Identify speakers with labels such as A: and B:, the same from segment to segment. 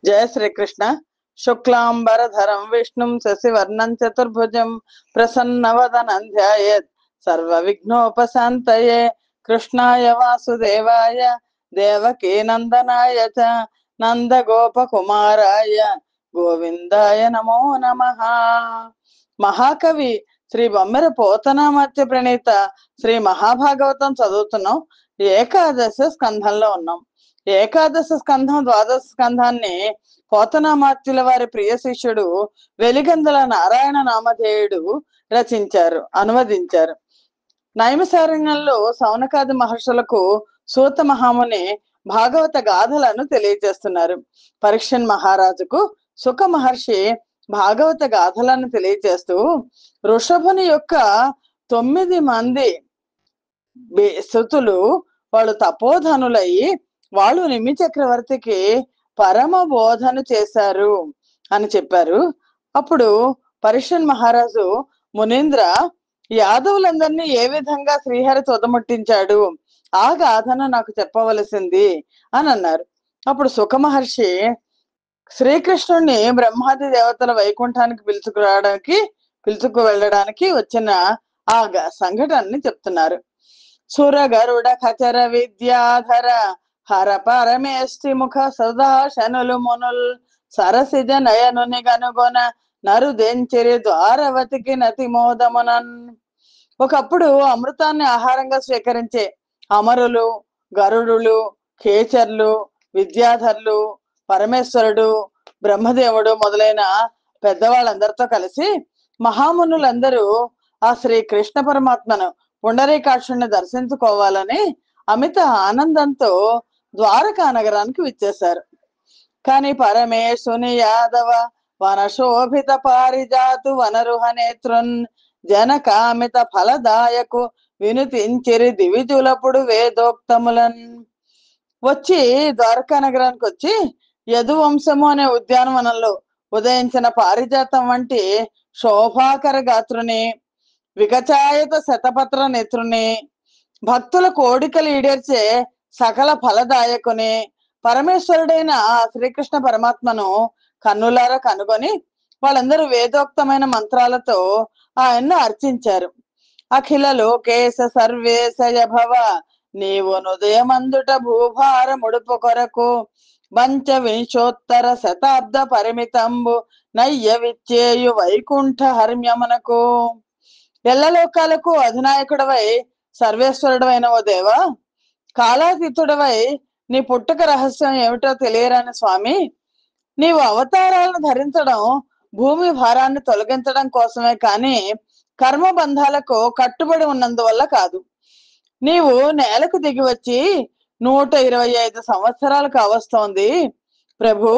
A: జయ శ్రీకృష్ణ. శుక్లాంబరధరం విష్ణుం శశివర్ణం చతుర్భుజం ప్రసన్నవదనం ధ్యాయేత్ సర్వ విఘ్నోపశాంతయే. కృష్ణాయ వాసుదేవాయ దేవకీ నందనాయ చ నందగోపకుమారాయ గోవిందాయ నమో నమః. మహాకవి శ్రీ బొమ్మెర పోతనామాత్య ప్రణీత శ్రీ మహాభాగవతం చదువుతున్నాం. ఏకాదశ స్కంధంలో ఉన్నాం. ఏకాదశ స్కంధం ద్వాదశ స్కంధాన్ని పోతనామాత్యుల వారి ప్రియ శిష్యుడు వెలిగందల నారాయణ నామధేయుడు రచించారు, అనువదించారు. నైమిసారణ్యంలో సౌనకాది మహర్షులకు సూత మహాముని భాగవత గాథలను తెలియజేస్తున్నారు. పరీక్షన్ మహారాజుకు సుఖ మహర్షి భాగవత గాథలను తెలియజేస్తూ ఋషభుని యొక్క 9 మంది సుతులు వాళ్ళు తపోధనులై వాళ్ళు నిమి చక్రవర్తికి పరమ బోధన చేశారు అని చెప్పారు. అప్పుడు పరీక్షన్ మహారాజు, మునీంద్ర, యాదవులందరినీ ఏ విధంగా శ్రీహరి తుదముట్టించాడు ఆ గాథను నాకు చెప్పవలసింది అని అన్నారు. అప్పుడు సుఖ మహర్షి శ్రీకృష్ణుడిని బ్రహ్మాది దేవతల వైకుంఠానికి పిలుచుకు వెళ్ళడానికి వచ్చిన ఆ సంఘటనని చెప్తున్నారు. సుర గరుడ ఖచర విద్యాధర హర పరమేష్టి ముఖ సదాశనులు మునుల్ సరసిజ నయనుని గనుగొన నరుదెంచిరి ద్వారవతికి నతి మోదమునన్. ఒకప్పుడు అమృతాన్ని ఆహారంగా స్వీకరించే అమరులు, గరుడులు, కేచర్లు, విద్యాధరులు, పరమేశ్వరుడు, బ్రహ్మదేవుడు మొదలైన పెద్దవాళ్ళందరితో కలిసి మహామునులందరూ ఆ శ్రీ కృష్ణ పరమాత్మను పుండరీకాక్షుణ్ణి దర్శించుకోవాలని అమిత ఆనందంతో ద్వారకా నగరానికి విచ్చేశారు. కాని పరమేశుని యాదవ వనశోభిత పారిజాతు వనరుహ నేత్రున్ జనకామిత ఫలదాయకు వినుతించిరి దివిజులపుడు వేదోక్తములన్. వచ్చి ద్వారకా నగరానికి వచ్చి యదువంశము అనే ఉద్యానవనంలో ఉదయించిన పారిజాతం వంటి శోభాకర గాత్రుని, వికచాయత శతపత్ర నేత్రుని, భక్తుల కోడికలు ఈడేర్చే సకల ఫలదాయకుని పరమేశ్వరుడైన శ్రీకృష్ణ పరమాత్మను కన్నులారా కనుగొని వాళ్ళందరూ వేదోక్తమైన మంత్రాలతో ఆయన్ను అర్చించారు. అఖిల లోకేశ సర్వేశయ భవ నీవు నుదయమందుట భూభార ముడుపు కొరకు పంచవింశోత్తర శతాబ్ద పరిమితంబు నయ్య విచ్చేయు వైకుంఠ హర్మ్యమునకు. ఎల్లలోకాలకు అధినాయకుడవై సర్వేశ్వరుడవైన ఓ దేవా, కాలాతీతుడవై నీ పుట్టుక రహస్యం ఏమిటో తెలియరాని స్వామి, నీవు అవతారాలను ధరించడం భూమి భారాన్ని తొలగించడం కోసమే కాని కర్మబంధాలకు కట్టుబడి ఉన్నందువల్ల కాదు. నీవు నేలకు దిగి వచ్చి 125 సంవత్సరాలు కావస్తోంది ప్రభు.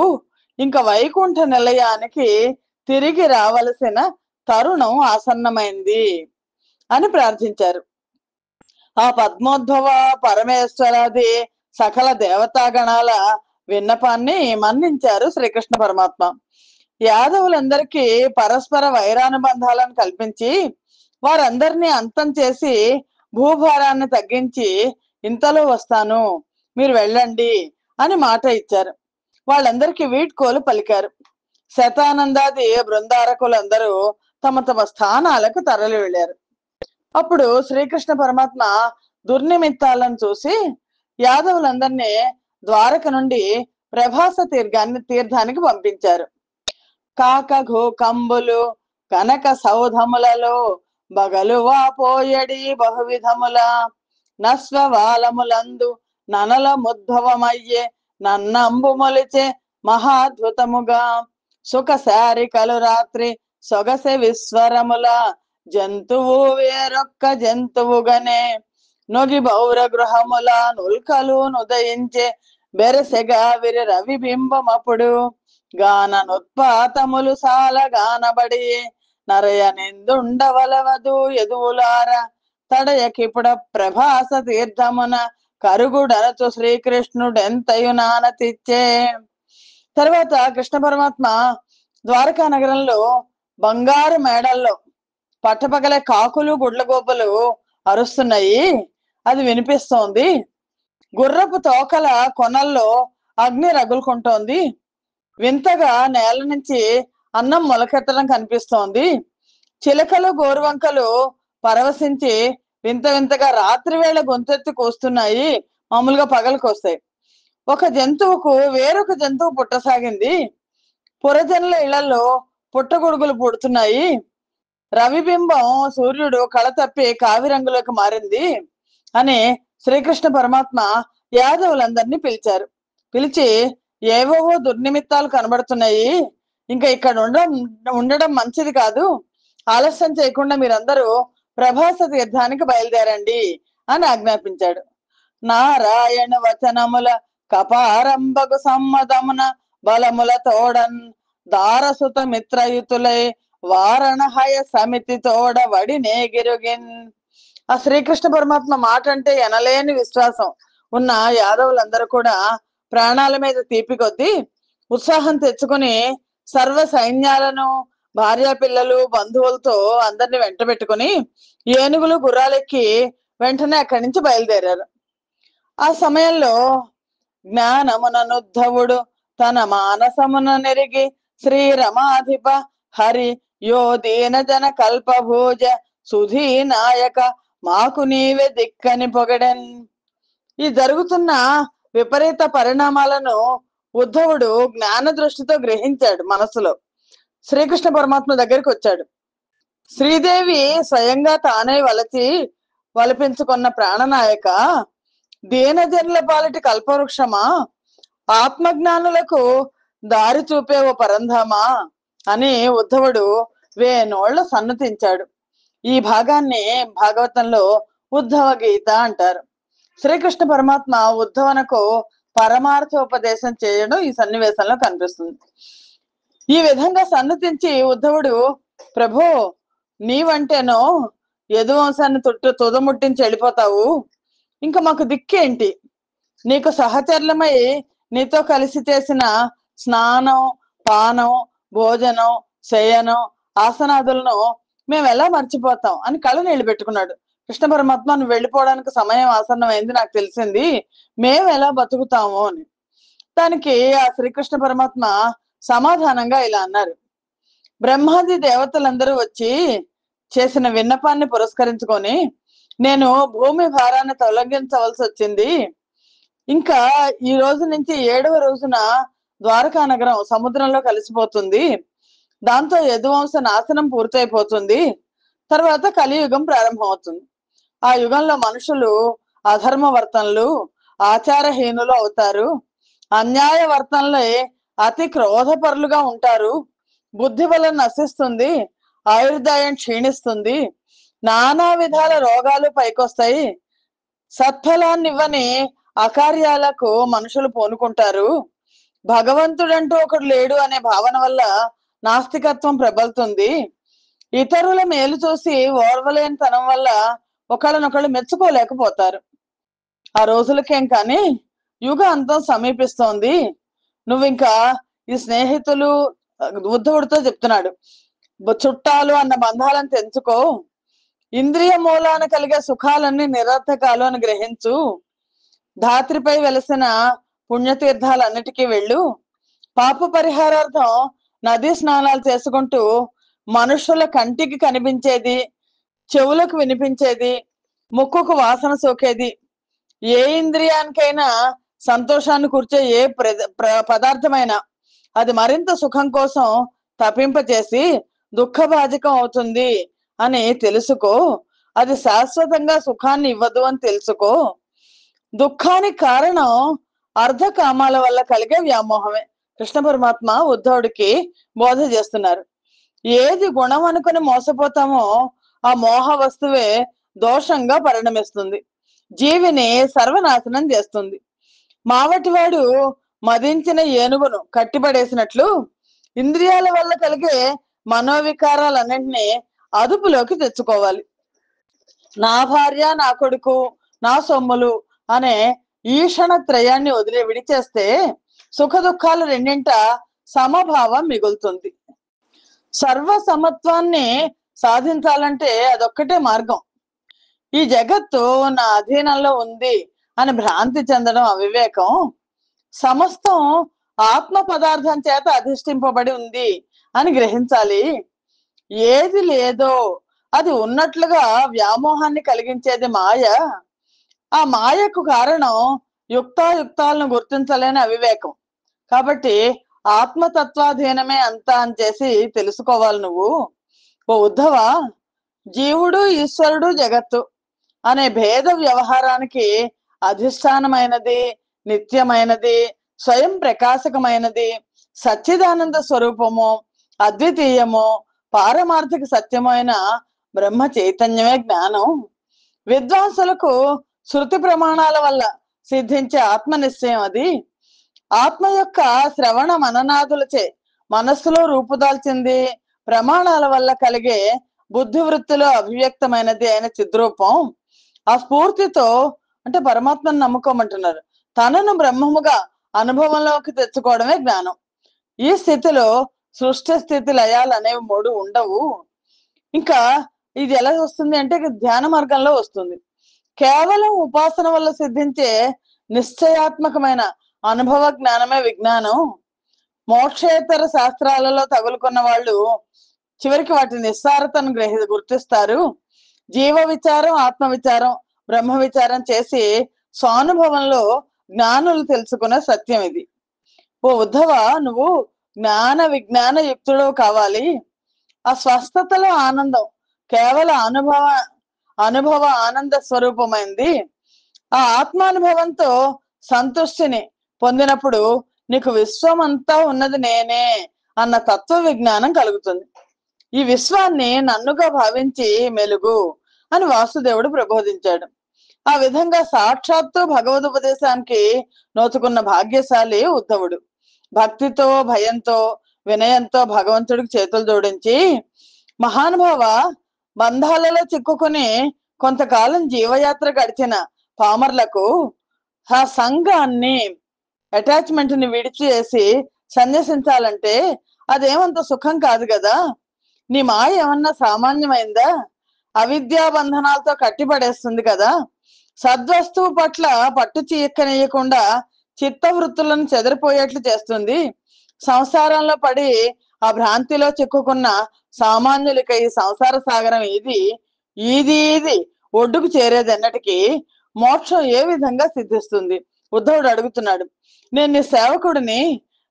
A: ఇంకా వైకుంఠ నిలయానికి తిరిగి రావలసిన తరుణం ఆసన్నమైంది అని ప్రార్థించారు. ఆ పద్మోద్భవ పరమేశ్వరాది సకల దేవతాగణాల విన్నపాన్ని మన్నించారు శ్రీకృష్ణ పరమాత్మ. యాదవులందరికీ పరస్పర వైరానుబంధాలను కల్పించి వారందరినీ అంతం చేసి భూభారాన్ని తగ్గించి ఇంతలో వస్తాను, మీరు వెళ్ళండి అని మాట ఇచ్చారు. వాళ్ళందరికీ వీడ్కోలు పలికారు. శతానందాది బృందారకులందరూ తమ తమ స్థానాలకు తరలి వెళ్ళారు. అప్పుడు శ్రీకృష్ణ పరమాత్మ దుర్నిమిత్తాలను చూసి యాదవులందరినీ ద్వారక నుండి ప్రభాస తీర్థానికి పంపించారు. కాకఘో కంబులు కనక సౌధములలో బగలు వాపోయడి బహువిధముల నస్వవాలములందు ననల ముద్భవమయ్యే నన్నంబు మొలిచే మహాద్భుతముగా సుఖ శారికలు రాత్రి సొగసె విశ్వరముల జంతువు వేరొక్క జంతువుగనే నొగి బౌర గృహముల నుల్కలు నుదయించే బెరసెగా విరి రవి బింబమప్పుడు గాన నుత్పాతములు సాల గానబడి నరయ నిందుండవలవదు ఎదువులార తడయకిపుడ ప్రభాస తీర్థమున కరుగుడనచు శ్రీకృష్ణుడెంతయు నానతిచ్చే. తర్వాత కృష్ణ పరమాత్మ ద్వారకా నగరంలో బంగారు మేడల్లో పట్టపగలే కాకులు గుడ్లగోపలు అరుస్తున్నాయి, అది వినిపిస్తోంది. గుర్రపు తోకల కొనల్లో అగ్ని రగులుకుంటోంది. వింతగా నేల నుంచి అన్నం మొలకెత్తడం కనిపిస్తోంది. చిలకలు గోరువంకలు పరవశించి వింత వింతగా రాత్రి వేళ గొంతెత్తి కోస్తున్నాయి. మామూలుగా పగలకొస్తాయి. ఒక జంతువుకు వేరొక జంతువు పుట్టసాగింది. పురజనుల ఇళ్లలో పుట్టగొడుగులు పుడుతున్నాయి. రవిబింబం సూర్యుడు కళ తప్పి కావి రంగులోకి మారింది అని శ్రీకృష్ణ పరమాత్మ యాదవులందరినీ పిలిచి ఏవేవో దుర్నిమిత్తాలు కనబడుతున్నాయి, ఇంకా ఇక్కడ ఉండడం మంచిది కాదు, ఆలస్యం చేయకుండా మీరందరూ ప్రభాస తీర్థానికి బయలుదేరండి అని ఆజ్ఞాపించాడు. నారాయణ వచనముల కపారంబగు సమ్మదమున బలముల తోడన్ దారసుత మిత్రయుతులై వారణహయ సమితి తోడ వడి నేగిరుగిన్. ఆ శ్రీకృష్ణ పరమాత్మ మాట అంటే ఎనలేని విశ్వాసం ఉన్న యాదవులందరూ కూడా ప్రాణాల మీద తీపి కొద్దీ ఉత్సాహం తెచ్చుకుని సర్వ సైన్యాలను భార్యా పిల్లలు బంధువులతో అందరిని వెంట పెట్టుకుని ఏనుగులు గుర్రాలెక్కి వెంటనే అక్కడి నుంచి బయలుదేరారు. ఆ సమయంలో జ్ఞానముననుద్ధవుడు తన మానసమున నెరిగి శ్రీరమాధిప హరి యో దీన జన కల్పభూజ సుధీ నాయక మాకు నీవే దిక్కని పొగడన్. ఈ జరుగుతున్న విపరీత పరిణామాలను ఉద్ధవుడు జ్ఞాన దృష్టితో గ్రహించాడు. మనసులో శ్రీకృష్ణ పరమాత్మ దగ్గరికి వచ్చాడు. శ్రీదేవి స్వయంగా తానే వలపించుకున్న ప్రాణనాయక, దీనజనుల పాలిటి కల్పవృక్షమా, ఆత్మజ్ఞానులకు దారి చూపే ఓ పరంధామా అని ఉద్ధవుడు వేనోళ్ల సన్నతించాడు. ఈ భాగాన్ని భాగవతంలో ఉద్ధవ గీత అంటారు. శ్రీకృష్ణ పరమాత్మ ఉద్ధవనకు పరమార్థోపదేశం చేయడం ఈ సన్నివేశంలో కనిపిస్తుంది. ఈ విధంగా సన్నతించి ఉద్ధవుడు, ప్రభు నీవంటేనో యదువంశాన్ని తుదముట్టించి వెళ్ళిపోతావు, ఇంకా మాకు దిక్కేంటి? నీకు సహచర్లమై నీతో కలిసి చేసిన స్నానం, పానం, భోజనం, శయనం, ఆసనాదులను మేము ఎలా మర్చిపోతాం అని కళ్ళ నీళ్లు పెట్టుకున్నాడు. కృష్ణ పరమాత్మ, నువ్వు వెళ్ళిపోవడానికి సమయం ఆసన్నమైంది నాకు తెలిసింది, మేము ఎలా బతుకుతాము అని. దానికి ఆ శ్రీకృష్ణ పరమాత్మ సమాధానంగా ఇలా అన్నారు. బ్రహ్మాది దేవతలందరూ వచ్చి చేసిన విన్నపాన్ని పురస్కరించుకొని నేను భూమి భారాన్ని తొలగించవలసి వచ్చింది. ఇంకా ఈ రోజు నుంచి 7వ రోజున ద్వారకా నగరం సముద్రంలో కలిసిపోతుంది. దాంతో యదువంశ నాశనం పూర్తయిపోతుంది. తర్వాత కలియుగం ప్రారంభమవుతుంది. ఆ యుగంలో మనుషులు అధర్మ వర్తనలు, ఆచారహీనులు అవుతారు. అన్యాయ వర్తనలే అతి క్రోధపరులుగా ఉంటారు. బుద్ధి బలం నశిస్తుంది, ఆయుర్దాయం క్షీణిస్తుంది, నానా విధాల రోగాలు పైకొస్తాయి. సత్ఫలాన్ని ఇవ్వని అకార్యాలకు మనుషులు పూనుకుంటారు. భగవంతుడంటూ ఒకడు లేడు అనే భావన వల్ల నాస్తికత్వం ప్రబలుతుంది. ఇతరుల మేలు చూసి ఓర్వలేని తనం వల్ల ఒకళ్ళనొకళ్ళు మెచ్చుకోలేకపోతారు. ఆ రోజులకేం కానీ యుగ అంతం సమీపిస్తోంది. నువ్వు ఇంకా ఈ స్నేహితులు, ఉద్ధవుడితో చెప్తున్నాడు, చుట్టాలు అన్న బంధాలను తెంచుకో, ఇంద్రియ మూలాన కలిగే సుఖాలన్నీ నిరర్థకాలు అని గ్రహించు, ధాత్రిపై వెలసిన పుణ్యతీర్థాలన్నిటికీ వెళ్ళు, పాప పరిహారార్థం నదీ స్నానాలు చేసుకుంటూ మనుషుల కంటికి కనిపించేది, చెవులకు వినిపించేది, ముక్కుకు వాసన సోకేది, ఏ ఇంద్రియానికైనా సంతోషాన్ని కూర్చే ఏ పదార్థమైనా అది మరింత సుఖం కోసం తపింపచేసి దుఃఖభాజకం అవుతుంది అని తెలుసుకో. అది శాశ్వతంగా సుఖాన్ని ఇవ్వదు అని తెలుసుకో. దుఃఖానికి కారణం అర్ధ కామాల వల్ల కలిగే వ్యామోహమే. కృష్ణ పరమాత్మ ఉద్ధవుడికి బోధ చేస్తున్నారు. ఏది గుణం అనుకుని మోసపోతామో ఆ మోహ వస్తువే దోషంగా పరిణమిస్తుంది, జీవిని సర్వనాశనం చేస్తుంది. మావటివాడు మదించిన ఏనుగును కట్టిపడేసినట్లు ఇంద్రియాల వల్ల కలిగే మనోవికారాలన్నింటినీ అదుపులోకి తెచ్చుకోవాలి. నా భార్య, నా కొడుకు, నా సొమ్ములు అనే ఈషణ త్రయాన్ని విడిచేస్తే సుఖ దుఃఖాలు రెండింట సమభావం మిగులుతుంది. సర్వ సమత్వాన్ని సాధించాలంటే అదొక్కటే మార్గం. ఈ జగత్తు నా అధీనంలో ఉంది అని భ్రాంతి చెందడం అవివేకం. సమస్తం ఆత్మ పదార్థం చేత అధిష్ఠింపబడి ఉంది అని గ్రహించాలి. ఏది లేదో అది ఉన్నట్లుగా వ్యామోహాన్ని కలిగించేది మాయ. ఆ మాయకు కారణం యుక్తాయుక్తాలను గుర్తించలేని అవివేకం. కాబట్టి ఆత్మతత్వాధీనమే అంతా అని చేసి తెలుసుకోవాలి నువ్వు. ఓ ఉద్ధవ, జీవుడు ఈశ్వరుడు జగత్తు అనే భేద వ్యవహారానికి అధిష్టానమైనది, నిత్యమైనది, స్వయం ప్రకాశకమైనది, సచ్చిదానంద స్వరూపము, అద్వితీయము, పారమార్థిక సత్యమైన బ్రహ్మ చైతన్యమే జ్ఞానం. విద్వాంసులకు శృతి ప్రమాణాల వల్ల సిద్ధించే ఆత్మ నిశ్చయం అది. ఆత్మ యొక్క శ్రవణ మననాదులచే మనస్సులో రూపుదాల్చింది, ప్రమాణాల వల్ల కలిగే బుద్ధి వృత్తిలో అభివ్యక్తమైనది అయిన చిద్రూపం. ఆ స్ఫూర్తితో అంటే పరమాత్మను నమ్ముకోమంటున్నారు. తనను బ్రహ్మముగా అనుభవంలోకి తెచ్చుకోవడమే జ్ఞానం. ఈ స్థితిలో సృష్టి స్థితి లయాలు అనేవి మూడు ఉండవు. ఇంకా ఇది ఎలా వస్తుంది అంటే ధ్యాన మార్గంలో వస్తుంది. కేవలం ఉపాసన వల్ల సిద్ధించే నిశ్చయాత్మకమైన అనుభవ జ్ఞానమే విజ్ఞానం. మోక్షేతర శాస్త్రాలలో తగులుకున్న వాళ్ళు చివరికి వాటి నిస్సారతను గుర్తిస్తారు. జీవ విచారం, ఆత్మ విచారం, బ్రహ్మ విచారం చేసి స్వానుభవంలో జ్ఞానులు తెలుసుకున్న సత్యం ఇది. ఓ ఉద్ధవ, నువ్వు జ్ఞాన విజ్ఞాన యుక్తుడు కావాలి. ఆ స్వస్థతలో ఆనందం కేవల అనుభవ ఆనంద స్వరూపమైంది. ఆ ఆత్మానుభవంతో సంతుష్టిని పొందినప్పుడు నీకు విశ్వం అంతా ఉన్నది నేనే అన్న తత్వ విజ్ఞానం కలుగుతుంది. ఈ విశ్వాన్ని నన్నుగా భావించి మెలుగు అని వాసుదేవుడు ప్రబోధించాడు. ఆ విధంగా సాక్షాత్తు భగవదుపదేశానికి నోచుకున్న భాగ్యశాలి ఉద్ధవుడు. భక్తితో, భయంతో, వినయంతో భగవంతుడికి చేతులు జోడించి, మహానుభావ, బంధాలలో చిక్కుకుని కొంతకాలం జీవయాత్ర గడిచిన పామర్లకు ఆ సంఘాన్ని, అటాచ్మెంట్ ని విడిచేసి సన్యసించాలంటే అదేమంత సుఖం కాదు కదా. నీ మాయ ఏమన్నా సామాన్యమైందా? అవిద్యా బంధనాలతో కట్టిపడేస్తుంది కదా. సద్వస్తువు పట్ల పట్టు చీక్కనీయకుండా చిత్తవృత్తులను చెదిరిపోయేట్లు చేస్తుంది. సంసారంలో పడి ఆ భ్రాంతిలో చిక్కుకున్న సామాన్యులకి ఈ సంసార సాగరం ఇది ఒడ్డుకు చేరేది ఎన్నటికీ. మోక్షం ఏ విధంగా సిద్ధిస్తుంది? ఉద్ధవుడు అడుగుతున్నాడు. నేను నీ సేవకుడిని,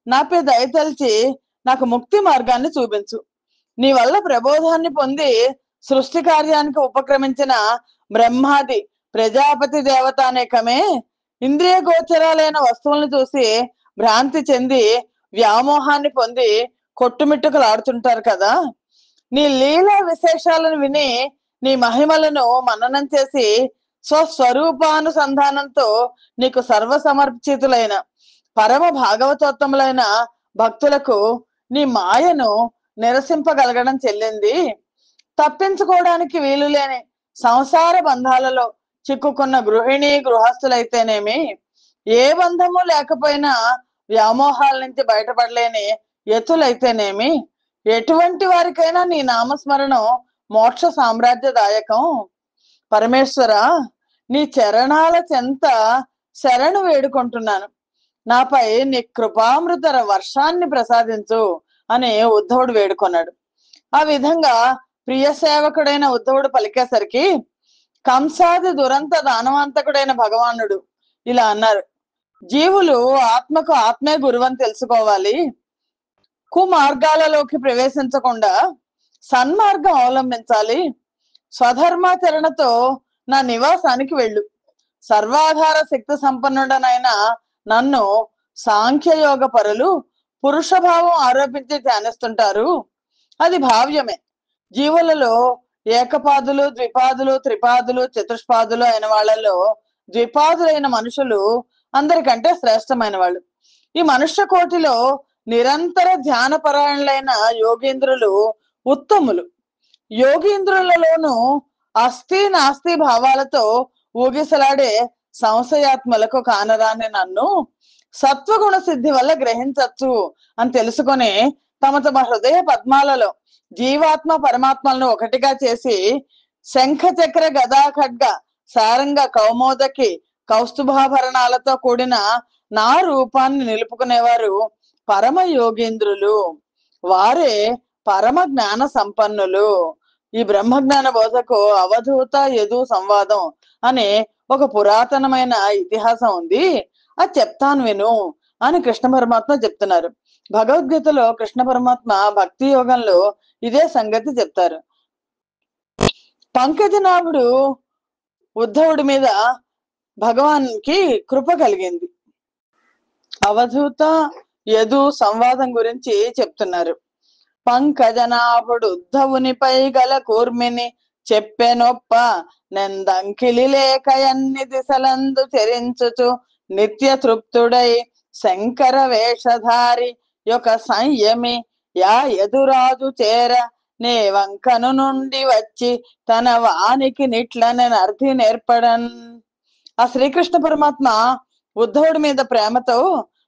A: నాపై దయతలిచి నాకు ముక్తి మార్గాన్ని చూపించు. నీ వల్ల ప్రబోధాన్ని పొంది సృష్టి కార్యానికి ఉపక్రమించిన బ్రహ్మాది ప్రజాపతి దేవత అనేకమే ఇంద్రియ గోచరాలైన వస్తువులను చూసి భ్రాంతి చెంది వ్యామోహాన్ని పొంది కొట్టుమిట్టుకులాడుతుంటారు కదా. నీ లీలా విశేషాలను విని నీ మహిమలను మననం చేసి స్వస్వరూపానుసంధానంతో నీకు సర్వసమర్పితులైన పరమ భాగవతోత్తములైన భక్తులకు నీ మాయను నిరసింపగలగడం చెల్లింది. తప్పించుకోవడానికి వీలు లేని సంసార బంధాలలో చిక్కుకున్న గృహిణి, గృహస్థులైతేనేమి, ఏ బంధము లేకపోయినా వ్యామోహాల నుంచి బయటపడలేని యతులైతేనేమి, ఎటువంటి వారికైనా నీ నామస్మరణం మోక్ష సామ్రాజ్యదాయకం. పరమేశ్వర, నీ చరణాల చెంత శరణు వేడుకుంటున్నాను. నాపై నీ కృపామృత వర్షాన్ని ప్రసాదించు అని ఉద్ధవుడు వేడుకొన్నాడు. ఆ విధంగా ప్రియ సేవకుడైన ఉద్ధవుడు పలికేసరికి కంసాది దురంత దానవంతకుడైన భగవానుడు ఇలా అన్నారు. జీవులు ఆత్మకు ఆత్మే గురువని తెలుసుకోవాలి. కుమార్గాలలోకి ప్రవేశించకుండా సన్మార్గం అవలంబించాలి. స్వధర్మాచరణతో నా నివాసానికి వెళ్ళు. సర్వాధార శక్తి సంపన్నుడనైన నన్ను సాంఖ్యయోగ పరులు పురుషభావం ఆరోపించి ధ్యానిస్తుంటారు. అది భావ్యమే. జీవులలో ఏకపాదులు, ద్విపాదులు, త్రిపాదులు, చతుష్పాదులు అయిన వాళ్ళలో ద్విపాదులైన మనుషులు అందరికంటే శ్రేష్టమైన వాళ్ళు. ఈ మనుష్య కోటిలో నిరంతర ధ్యాన పరాయణులైన యోగీంద్రులు ఉత్తములు. యోగీంద్రులలోనూ అస్థి నాస్తి భావాలతో ఊగిసలాడే సంశయాత్మలకు కానరాని నన్ను సత్వగుణ సిద్ధి వల్ల గ్రహించచ్చు అని తెలుసుకొని తమ తమ హృదయ పద్మాలలో జీవాత్మ పరమాత్మలను ఒకటిగా చేసి శంఖ చక్ర గదా ఖడ్గ సారంగ కౌమోదకి కౌస్తుభాభరణాలతో కూడిన నా రూపాన్ని నిలుపుకునేవారు పరమ యోగేంద్రులు, వారే పరమ జ్ఞాన సంపన్నులు. ఈ బ్రహ్మజ్ఞాన బోధకు అవధూత యదు సంవాదం అనే ఒక పురాతనమైన ఇతిహాసం ఉంది, అది చెప్తాను విను అని కృష్ణ పరమాత్మ చెప్తున్నారు. భగవద్గీతలో కృష్ణ పరమాత్మ భక్తి యోగంలో ఇదే సంగతి చెప్తారు. పంకజనాభుడు ఉద్ధవుడి మీద భగవాన్కి కృప కలిగింది. అవధూత యదు సంవాదం గురించి చెప్తున్నారు. పంకజనాభుడు ఉద్ధవునిపై గల కూర్మిని చెప్పెనొప్ప నెందంకిలి లేక ఎన్ని దిశలందు చెరించుచు నిత్య తృప్తుడై శంకర వేషధారి యొక్క సంయమి యా యదురాజు చేర నే వంకను నుండి వచ్చి తన వానికి నిట్లనే అర్థి నేర్పడన్. ఆ శ్రీకృష్ణ పరమాత్మ ఉద్ధవుడి మీద ప్రేమతో,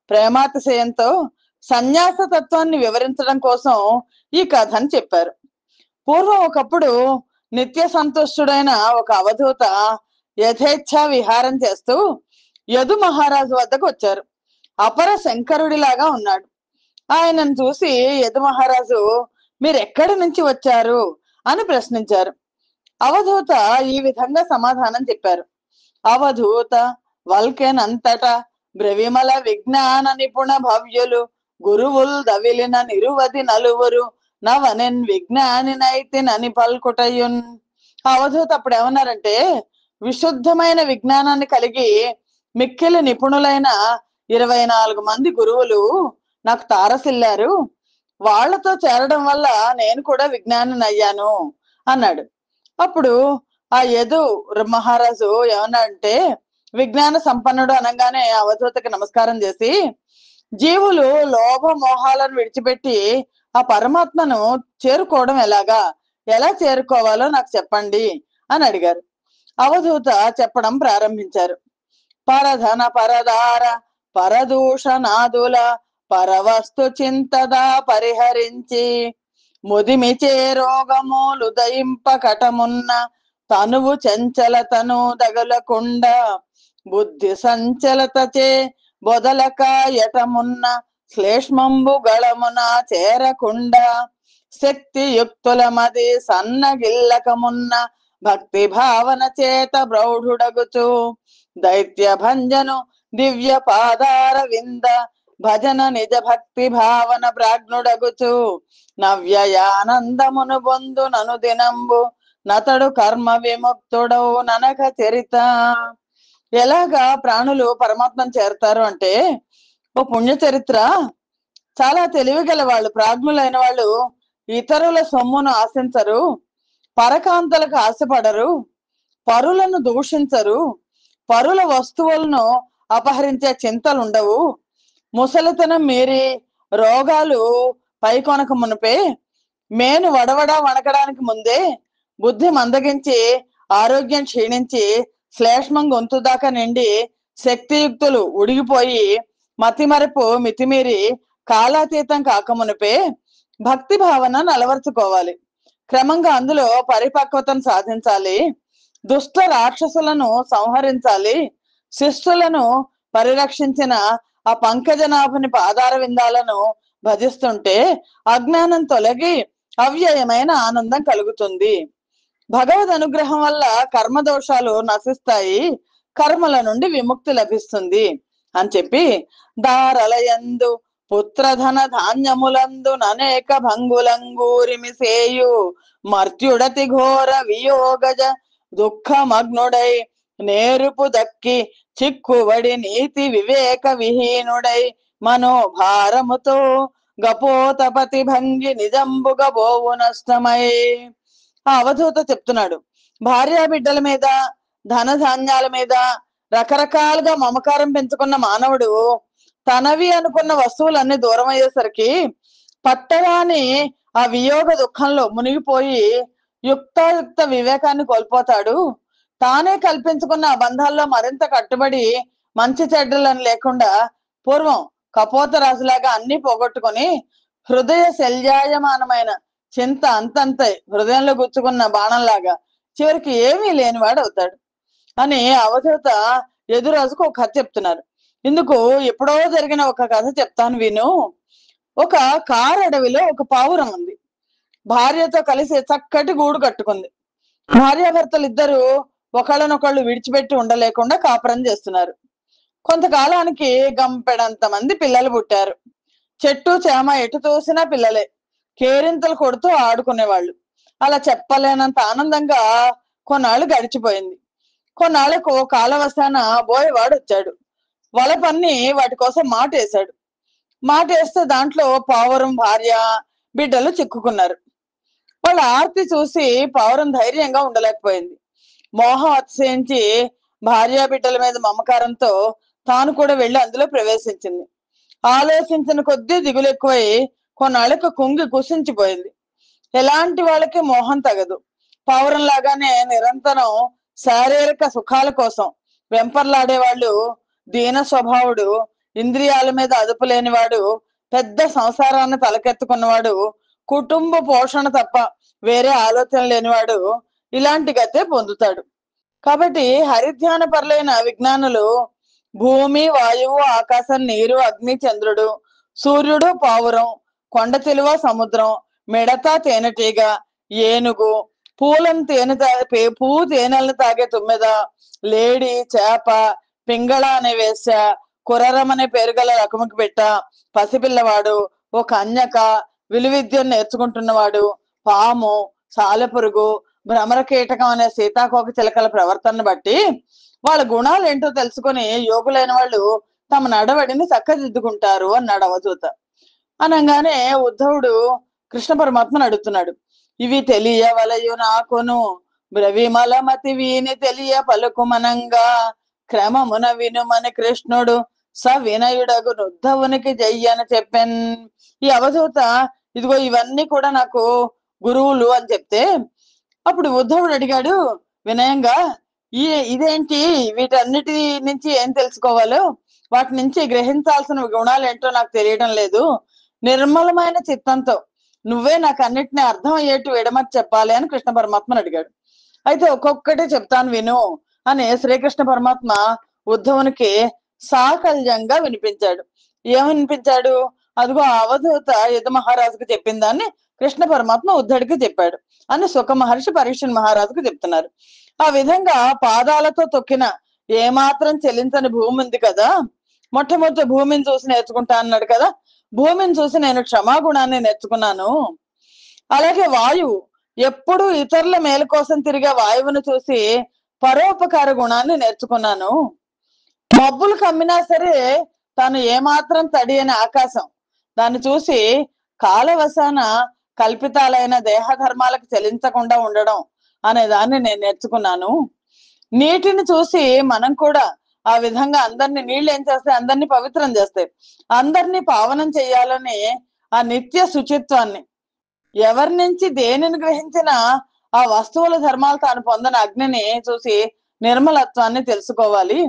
A: ప్రేమాతిశయంతో సన్యాస తత్వాన్ని వివరించడం కోసం ఈ కథని చెప్పారు. పూర్వం ఒకప్పుడు నిత్య సంతుష్టుడైన ఒక అవధూత యథేచ్ఛ విహారం చేస్తూ యదు మహారాజు వద్దకు వచ్చారు. అపర శంకరుడిలాగా ఉన్నాడు. ఆయనను చూసి యదు మహారాజు మీరు ఎక్కడి నుంచి వచ్చారు అని ప్రశ్నించారు. అవధూత ఈ విధంగా సమాధానం చెప్పారు. అవధూత వల్కెన్ అంతటా బ్రవిమల విజ్ఞాన నిపుణ భవ్యులు గురువుల్ దవిలిన నిరువది నలువురు నవనెన్ విజ్ఞానినైతి నని పల్కుటయున్. అవధూత అప్పుడు ఏమన్నారంటే, విశుద్ధమైన విజ్ఞానాన్ని కలిగి మిక్కిలి నిపుణులైన 24 మంది గురువులు నాకు తారసిల్లారు, వాళ్లతో చేరడం వల్ల నేను కూడా విజ్ఞానిని అయ్యాను అన్నాడు. అప్పుడు ఆ యదు మహారాజు ఏమన్నాడంటే, విజ్ఞాన సంపన్నుడు అనగానే అవధూతకి నమస్కారం చేసి, జీవులు లోభ మోహాలను విడిచిపెట్టి ఆ పరమాత్మను చేరుకోవడం ఎలా చేరుకోవాలో నాకు చెప్పండి అని అడిగారు. అవధూత చెప్పడం ప్రారంభించారు. పరధన పరదార పరదూషణాదుల పరవస్తు చింతదా పరిహరించి ముదిమిచే రోగములు దయింప కటమున్న తనువు చంచలతను దగలకుండా బుద్ధి సంచలతచే బొదలక ఎటమున్న శ్లేష్మంబు గళమున చేరకుండా శక్తి యుక్తుల మది సన్నగిల్లకమున్న భక్తి భావన చేత ప్రౌఢుడగుచు దైత్య భంజను దివ్య పాదార వింద భజన నిజ భక్తి భావన ప్రాజ్ఞుడగుచు నవ్యయానందమును బొందు నను దినంబు నతడు కర్మ విముక్తుడవు ననక చరిత. ఎలాగా ప్రాణులు పరమాత్మను చేరతారు అంటే, ఓ పుణ్య చరిత్ర, చాలా తెలివిగల వాళ్ళు, ప్రాజ్ఞులైన వాళ్ళు ఇతరుల సొమ్మును ఆశించరు, పరకాంతలకు ఆశపడరు, పరులను దూషించరు, పరుల వస్తువులను అపహరించే చింతలుండవు, ముసలితనం మీరి రోగాలు పైకొనక మునిపే మేను వడవడా వణకడానికి ముందే బుద్ధి మందగించి ఆరోగ్యం క్షీణించి శ్లేష్మం గొంతు దాకా నిండి శక్తియుక్తులు ఉడిగిపోయి మతిమరపు మితిమీరి కాలాతీతం కాకమునిపే భక్తి భావనను అలవర్చుకోవాలి. క్రమంగా అందులో పరిపక్వతను సాధించాలి. దుష్ట రాక్షసులను సంహరించాలి. శిష్టులను పరిరక్షించిన ఆ పంకజనాభుని పాదార విందాలను భజిస్తుంటే అజ్ఞానం తొలగి అవ్యయమైన ఆనందం కలుగుతుంది. భగవద్ అనుగ్రహం వల్ల కర్మ దోషాలు నశిస్తాయి, కర్మల నుండి విముక్తి లభిస్తుంది అని చెప్పి, దారలయందు పుత్రధన ధాన్యములందు ననేక భంగులంగూరిమి సేయు మర్త్యుడతి ఘోర వియోగజ దుఃఖమగ్నుడై నేరుపు దక్కి చిక్కుబడి నీతి వివేక విహీనుడై మనోభారముతో గపోతపతి భంగి నిజంబుగ బోవు నష్టమై. ఆ అవధూత చెప్తున్నాడు, భార్యా బిడ్డల మీద, ధనధాన్యాల మీద రకరకాలుగా మమకారం పెంచుకున్న మానవుడు తనవి అనుకున్న వస్తువులన్నీ దూరం అయ్యేసరికి పట్టరాని ఆ వియోగ దుఃఖంలో మునిగిపోయి యుక్తాయుక్త వివేకాన్ని కోల్పోతాడు. తానే కల్పించుకున్న ఆ బంధాల్లో మరింత కట్టుబడి మంచి చెడ్డలను లేకుండా పూర్వం కపోత రాజులాగా అన్ని పోగొట్టుకొని హృదయ శల్యాయమానమైన చింత అంతంతే హృదయంలో గుచ్చుకున్న బాణంలాగా చివరికి ఏమీ లేనివాడు అవుతాడు అని అవధూత యదురాజుకు ఒక కథ చెప్తున్నారు. ఇందుకు ఎప్పుడో జరిగిన ఒక కథ చెప్తాను విను. ఒక కారడవిలో ఒక పావురం ఉంది. భార్యతో కలిసి చక్కటి గూడు కట్టుకుంది. భార్యాభర్తలు ఇద్దరు ఒకళ్ళనొకళ్ళు విడిచిపెట్టి ఉండలేకుండా కాపురం చేస్తున్నారు. కొంతకాలానికి గంపెడంత మంది పిల్లలు పుట్టారు. చెట్టు చేమ ఎటు తోసినా పిల్లలే. కేరింతలు కొడుతూ ఆడుకునేవాళ్ళు. అలా చెప్పలేనంత ఆనందంగా కొన్నాళ్ళు గడిచిపోయింది. కొన్నాళ్లకు కాలవశాన బోయవాడు వచ్చాడు. వల పన్ని వాటి కోసం మాటేశాడు. మాటేస్తే దాంట్లో పావురం భార్య బిడ్డలు చిక్కుకున్నారు. వాళ్ళ ఆర్తి చూసి పావురం ధైర్యంగా ఉండలేకపోయింది. మోహం అతిశయించి భార్య బిడ్డల మీద మమకారంతో తాను కూడా వెళ్ళి అందులో ప్రవేశించింది. ఆలోచించిన కొద్దీ దిగులు ఎక్కువై కొన్నాళ్ళకు కుంగి కుసించిపోయింది. ఎలాంటి వాళ్ళకి మోహం తగదు. పావురం లాగానే నిరంతరం శారీరక సుఖాల కోసం వెంపర్లాడేవాళ్ళు, దీన స్వభావుడు, ఇంద్రియాల మీద అదుపు లేనివాడు, పెద్ద సంసారాన్ని తలకెత్తుకున్నవాడు, కుటుంబ పోషణ తప్ప వేరే ఆలోచన లేనివాడు ఇలాంటి గతే పొందుతాడు. కాబట్టి హరిధ్యాన పరులైన విజ్ఞానులు భూమి, వాయువు, ఆకాశం, నీరు, అగ్ని, చంద్రుడు, సూర్యుడు, పావురం, కొండ చిలువ, సముద్రం, మిడత, తేనెటీగ, ఏనుగు, పూలను పువ్వు తేనెలను తాగే తుమ్మెద, లేడి, చేప, పింగళ అనే వేశ్య, కురరం అనే పేరు గల రకముకి పెట్ట, పసిపిల్లవాడు, ఓ కన్యక, విలువిద్యను నేర్చుకుంటున్నవాడు, పాము, సాలెపురుగు, భ్రమర కీటకం అనే సీతాకోక చిలకల ప్రవర్తనను బట్టి వాళ్ళ గుణాలు ఏంటో తెలుసుకొని యోగులైన వాళ్ళు తమ నడవడిని చక్కదిద్దుకుంటారు అన్నాడు అవధూత. అనగానే ఉద్ధవుడు కృష్ణ పరమాత్మను అడుగుతున్నాడు. ఇవి తెలియవలయు నాకును బ్రవిమలమతి వీని తెలియ పలుకుమనంగా క్రమమున వినుమని కృష్ణుడు సవినయుడగు ఉద్ధవునికి జయ్యని చెప్పాన్. ఈ అవధూత ఇదిగో ఇవన్నీ కూడా నాకు గురువులు అని చెప్తే అప్పుడు ఉద్ధవుడు అడిగాడు వినయంగా, ఇదేంటి, వీటన్నిటి నుంచి ఏం తెలుసుకోవాలో, వాటి నుంచి గ్రహించాల్సిన గుణాలు ఏంటో నాకు తెలియడం లేదు. నిర్మలమైన చిత్తంతో నువ్వే నాకు అన్నిటిని అర్థం అయ్యేట్టు విడమని చెప్పాలి అని కృష్ణ పరమాత్మను అడిగాడు. అయితే ఒక్కొక్కటి చెప్తాను విను అని శ్రీకృష్ణ పరమాత్మ ఉద్ధవునికి సాకల్యంగా వినిపించాడు. ఏం వినిపించాడు? అదిగో అవధూత యుధ మహారాజుకు చెప్పిన దాన్ని కృష్ణ పరమాత్మ ఉద్ధవుడికి చెప్పాడు అని సుఖ మహర్షి పరీక్షణ్ మహారాజుకు చెప్తున్నారు. ఆ విధంగా పాదాలతో తొక్కిన ఏమాత్రం చెల్లించని భూమి ఉంది కదా, మొట్టమొదటి భూమిని చూసి నేర్చుకుంటా అన్నాడు కదా, భూమిని చూసి నేను క్షమాగుణాన్ని నేర్చుకున్నాను. అలాగే వాయువు, ఎప్పుడు ఇతరుల మేలు కోసం తిరిగే వాయువును చూసి పరోపకార గుణాన్ని నేర్చుకున్నాను. మబ్బులు కమ్మినా సరే తాను ఏమాత్రం తడి అని ఆకాశం, దాన్ని చూసి కాలవశాన కల్పితాలైన దేహధర్మాలకు చెలించకుండా ఉండడం అనే దాన్ని నేను నేర్చుకున్నాను. నీటిని చూసి మనం కూడా ఆ విధంగా అందరినీ, నీళ్ళు ఏం చేస్తాయి, అందరినీ పవిత్రం చేస్తాయి. అందరినీ పావనం చేయాలని ఆ నిత్య శుచిత్వాన్ని, ఎవరి నుంచి దేనిని గ్రహించినా ఆ వస్తువుల ధర్మాలు తాను పొందని అగ్నిని చూసి నిర్మలత్వాన్ని తెలుసుకోవాలి.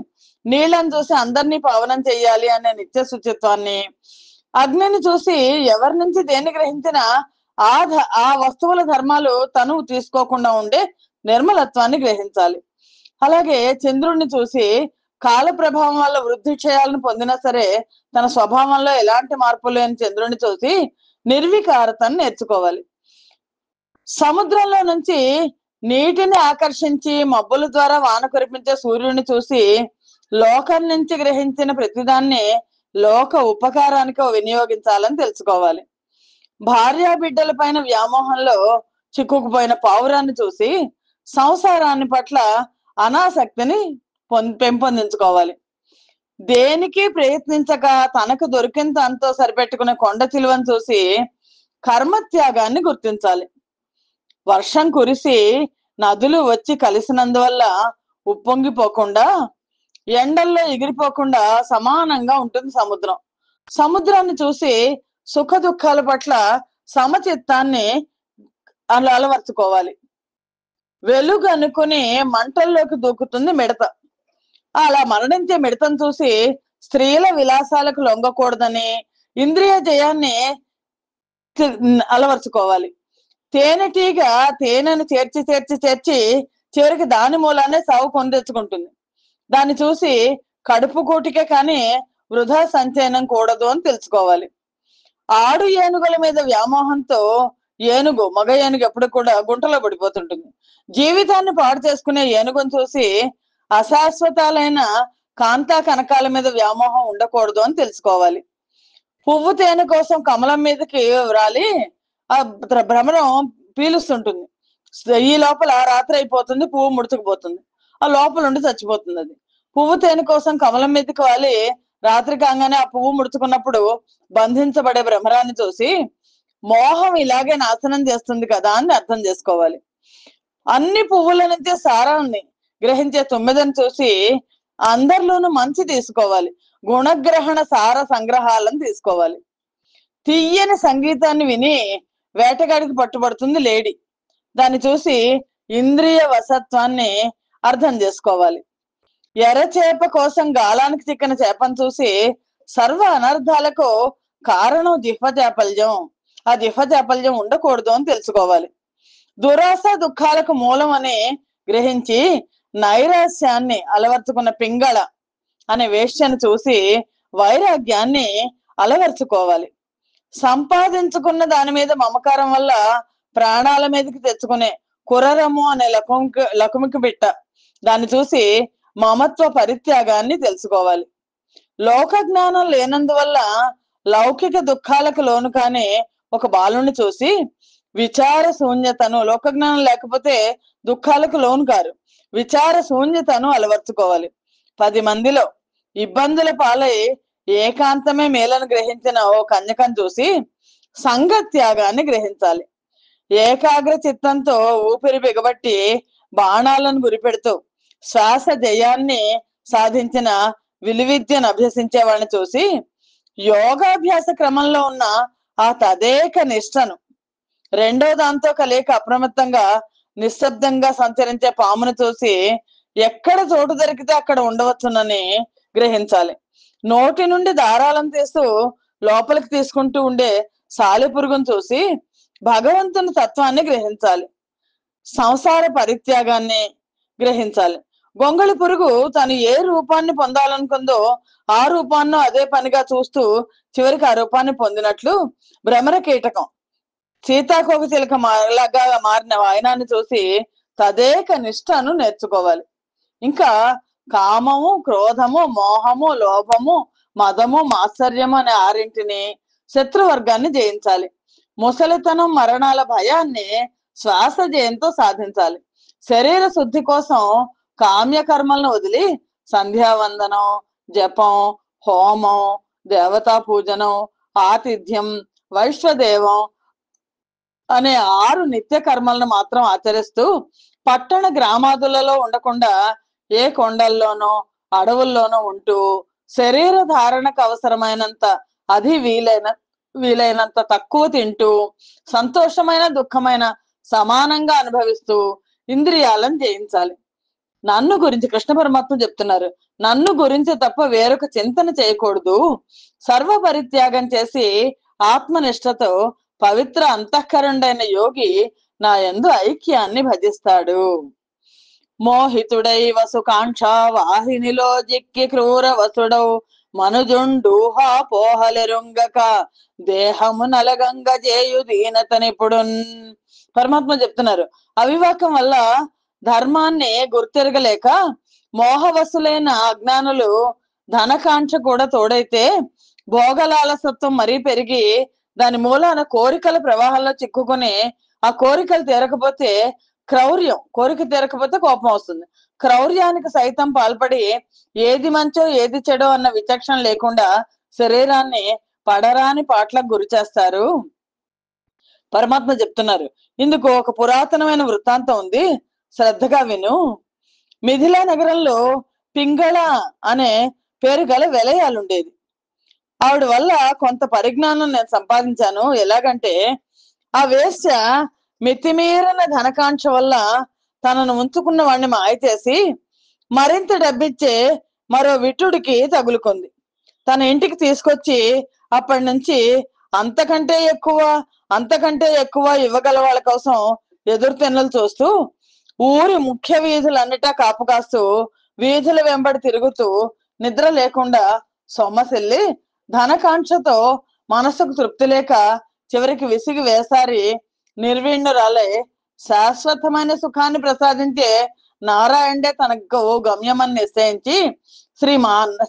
A: నీళ్ళని చూసి అందరినీ పావనం చెయ్యాలి అనే నిత్య శుచిత్వాన్ని, అగ్నిని చూసి ఎవరి నుంచి దేన్ని గ్రహించినా ఆ వస్తువుల ధర్మాలు తను తీసుకోకుండా ఉండే నిర్మలత్వాన్ని గ్రహించాలి. అలాగే చంద్రుడిని చూసి కాల ప్రభావం వల్ల వృద్ధి క్షయాలను పొందినా సరే తన స్వభావంలో ఎలాంటి మార్పు లేని చంద్రుడిని చూసి నిర్వికారతను నేర్చుకోవాలి. సముద్రంలో నుంచి నీటిని ఆకర్షించి మబ్బుల ద్వారా వాన కురిపించే సూర్యుడిని చూసి లోకం నుంచి గ్రహించిన ప్రతిదాన్ని లోక ఉపకారానికి వినియోగించాలని తెలుసుకోవాలి. భార్య బిడ్డల పైన వ్యామోహంలో చిక్కుకుపోయిన పావురాన్ని చూసి సంసారాన్ని పట్ల అనాసక్తిని పెంపొందించుకోవాలి. దేనికి ప్రయత్నించక తనకు దొరికిన దాంతో సరిపెట్టుకునే కొండ చిలువను చూసి కర్మత్యాగాన్ని గుర్తించాలి. వర్షం కురిసి నదులు వచ్చి కలిసినందువల్ల ఉప్పొంగిపోకుండా, ఎండల్లో ఎగిరిపోకుండా సమానంగా ఉంటుంది సముద్రం. సముద్రాన్ని చూసి సుఖ దుఃఖాల పట్ల సమచిత్తాన్ని అలవర్చుకోవాలి. వెలుగు అనుకుని మంటల్లోకి దూకుతుంది మిడత. అలా మరణించే మిడతను చూసి స్త్రీల విలాసాలకు లొంగకూడదని ఇంద్రియ జయాన్ని అలవర్చుకోవాలి. తేనెటీగ తేనెను చేర్చి చేర్చి చేర్చి చివరికి దాని మూలానే సాగు కొని తెచ్చుకుంటుంది. దాన్ని చూసి కడుపు కూటికే కానీ వృధా సంచయనం కూడదు అని తెలుసుకోవాలి. ఆడు ఏనుగుల మీద వ్యామోహంతో మగ ఏనుగు ఎప్పుడు కూడా గుంటలో పడిపోతుంటుంది. జీవితాన్ని పాడు చేసుకునే ఏనుగును చూసి అశాశ్వతాలైన కాంతా కనకాల మీద వ్యామోహం ఉండకూడదు అని తెలుసుకోవాలి. పువ్వు తేనె కోసం కమలం మీదకి వ్రాలి ఆ భ్రమరం పీలుస్తుంటుంది. ఈ లోపల రాత్రి అయిపోతుంది, పువ్వు ముడుచుకుపోతుంది, ఆ లోపల ఉండి చచ్చిపోతుంది. అది పువ్వు తేనె కోసం కమలం మీదకి వాలి రాత్రి కాగానే ఆ పువ్వు ముడుచుకున్నప్పుడు బంధించబడే భ్రమరాన్ని చూసి మోహం ఇలాగే నాశనం చేస్తుంది కదా అని అర్థం చేసుకోవాలి. అన్ని పువ్వుల నుంచి సారాన్ని గ్రహించే తుమ్మెదని చూసి అందరిలోనూ మంచి తీసుకోవాలి. గుణగ్రహణ సార సంగ్రహాలను తీసుకోవాలి. తీయని సంగీతాన్ని విని వేటగాడికి పట్టుబడుతుంది లేడి. దాన్ని చూసి ఇంద్రియ వశత్వాన్ని అర్థం చేసుకోవాలి. ఎర్రచేప కోసం గాలానికి చిక్కిన చేపను చూసి సర్వ అనర్థాలకు కారణం జిహ్వ చాపల్యం, ఆ జిహ్వ చాపల్యం ఉండకూడదు అని తెలుసుకోవాలి. దురాశ దుఃఖాలకు మూలం అని గ్రహించి నైరాశ్యాన్ని అలవర్చుకున్న పింగళ అనే వేష్యను చూసి వైరాగ్యాన్ని అలవర్చుకోవాలి. సంపాదించుకున్న దాని మీద మమకారం వల్ల ప్రాణాల మీదకి తెచ్చుకునే కురరము అనే లకుమికి బిట్ట, దాన్ని చూసి మమత్వ పరిత్యాగాన్ని తెలుసుకోవాలి. లోక జ్ఞానం లేనందువల్ల లౌకిక దుఃఖాలకు లోను కాని ఒక బాలుని చూసి విచార శూన్యతను, లోక జ్ఞానం లేకపోతే దుఃఖాలకు లోను కారు, విచార శూన్యతను అలవర్చుకోవాలి. 10 మందిలో ఇబ్బందుల పాలై ఏకాంతమే మేలను గ్రహించిన ఓ కన్యకను చూసి సంఘత్యాగాన్ని గ్రహించాలి. ఏకాగ్ర చిత్తంతో ఊపిరి బిగబట్టి బాణాలను గురిపెడుతూ శ్వాస జయాన్ని సాధించిన విలువిద్యను అభ్యసించే వాళ్ళని చూసి యోగాభ్యాస క్రమంలో ఉన్న ఆ తదేక నిష్టను, రెండో దాంతో కలియక అప్రమత్తంగా నిశ్శబ్దంగా సంచరించే పామును చూసి ఎక్కడ చోటు దొరికితే అక్కడ ఉండవచ్చునని గ్రహించాలి. నోటి నుండి దారాలను తీస్తూ లోపలికి తీసుకుంటూ ఉండే సాలెపురుగును చూసి భగవంతుని తత్వాన్ని గ్రహించాలి. సంసార పరిత్యాగాన్ని గ్రహించాలి. గొంగళి పురుగు తను ఏ రూపాన్ని పొందాలనుకుందో ఆ రూపాన్ని అదే పనిగా చూస్తూ చివరికి ఆ రూపాన్ని పొందినట్లు భ్రమర కీటకం సీతాకోక చిలక లాగా మారిన వాయనాన్ని చూసి తదేక నిష్టను నేర్చుకోవాలి. ఇంకా కామము, క్రోధము, మోహము, లోభము, మదము, మాత్సర్యము అనే 6 శత్రువర్గాన్ని జయించాలి. ముసలితనం, మరణాల భయాన్ని శ్వాస జయంతో సాధించాలి. శరీర శుద్ధి కోసం కామ్యకర్మలను వదిలి సంధ్యావందనం, జపం, హోమం, దేవతా పూజనం, ఆతిథ్యం, వైశ్వదేవం అనే 6 నిత్య కర్మలను మాత్రం ఆచరిస్తూ పట్టణ గ్రామాదులలో ఉండకుండా ఏ కొండల్లోనో అడవుల్లోనో ఉంటూ శరీర ధారణకు అవసరమైనంత అది వీలైనంత తక్కువ తింటూ సంతోషమైన దుఃఖమైన సమానంగా అనుభవిస్తూ ఇంద్రియాలను జయించాలి. నన్ను గురించి కృష్ణ పరమాత్మ చెప్తున్నారు, నన్ను గురించి తప్ప వేరొక చింతన చేయకూడదు. సర్వ పరిత్యాగం చేసి ఆత్మనిష్టతో పవిత్ర అంతఃకరుడైన యోగి నా యందు ఐక్యాన్ని భజిస్తాడు. మోహితుడై వసుకాంక్ష వాహినిలో జిక్కి క్రూర వసుడౌ మనుజుండూహా పోహలెరుంగక దేహము నలగంగ జేయు దీనత నిపుడున్. పరమాత్మ చెప్తున్నారు, అవివేకం వల్ల ధర్మాన్ని గుర్తెరగలేక మోహవసులైన అజ్ఞానులు ధనకాంక్ష కూడా తోడైతే భోగలాలసత్వం మరీ పెరిగి దాని మూలాన కోరికల ప్రవాహంలో చిక్కుకొని ఆ కోరికలు తీరకపోతే క్రౌర్యం, కోరిక తీరకపోతే కోపం వస్తుంది. క్రౌర్యానికి సైతం పాల్పడి ఏది మంచో ఏది చెడో అన్న విచక్షణ లేకుండా శరీరాన్ని పడరాని పాటలకు గురి చేస్తారు. పరమాత్మ చెప్తున్నారు, ఇందుకు ఒక పురాతనమైన వృత్తాంతం ఉంది, శ్రద్ధగా విను. మిథిలా నగరంలో పింగళ అనే పేరు గల వెలయాలుండేది. ఆవిడ వల్ల కొంత పరిజ్ఞానం నేను సంపాదించాను. ఎలాగంటే ఆ వేశ్య మితిమీరిన ధనకాంక్ష వల్ల తనను ఉంచుకున్న వాడిని మాయ చేసి మరింత డబ్బిచ్చే మరో విటుడికి తగులుకుంది. తన ఇంటికి తీసుకొచ్చి అప్పటి నుంచి అంతకంటే ఎక్కువ ఇవ్వగల వాళ్ళ కోసం ఎదురు తెన్నులు చూస్తూ ఊరి ముఖ్య వీధులన్నిటా కాపు కాస్తూ వీధుల వెంబడి తిరుగుతూ నిద్ర లేకుండా సొమ్మసిల్లి ధనకాంక్షతో మనసుకు తృప్తి లేక చివరికి విసిగి వేసారి నిర్వీణురాలై శాశ్వతమైన సుఖాన్ని ప్రసాదించే నారాయణే తనకు గమ్యమని నిశ్చయించి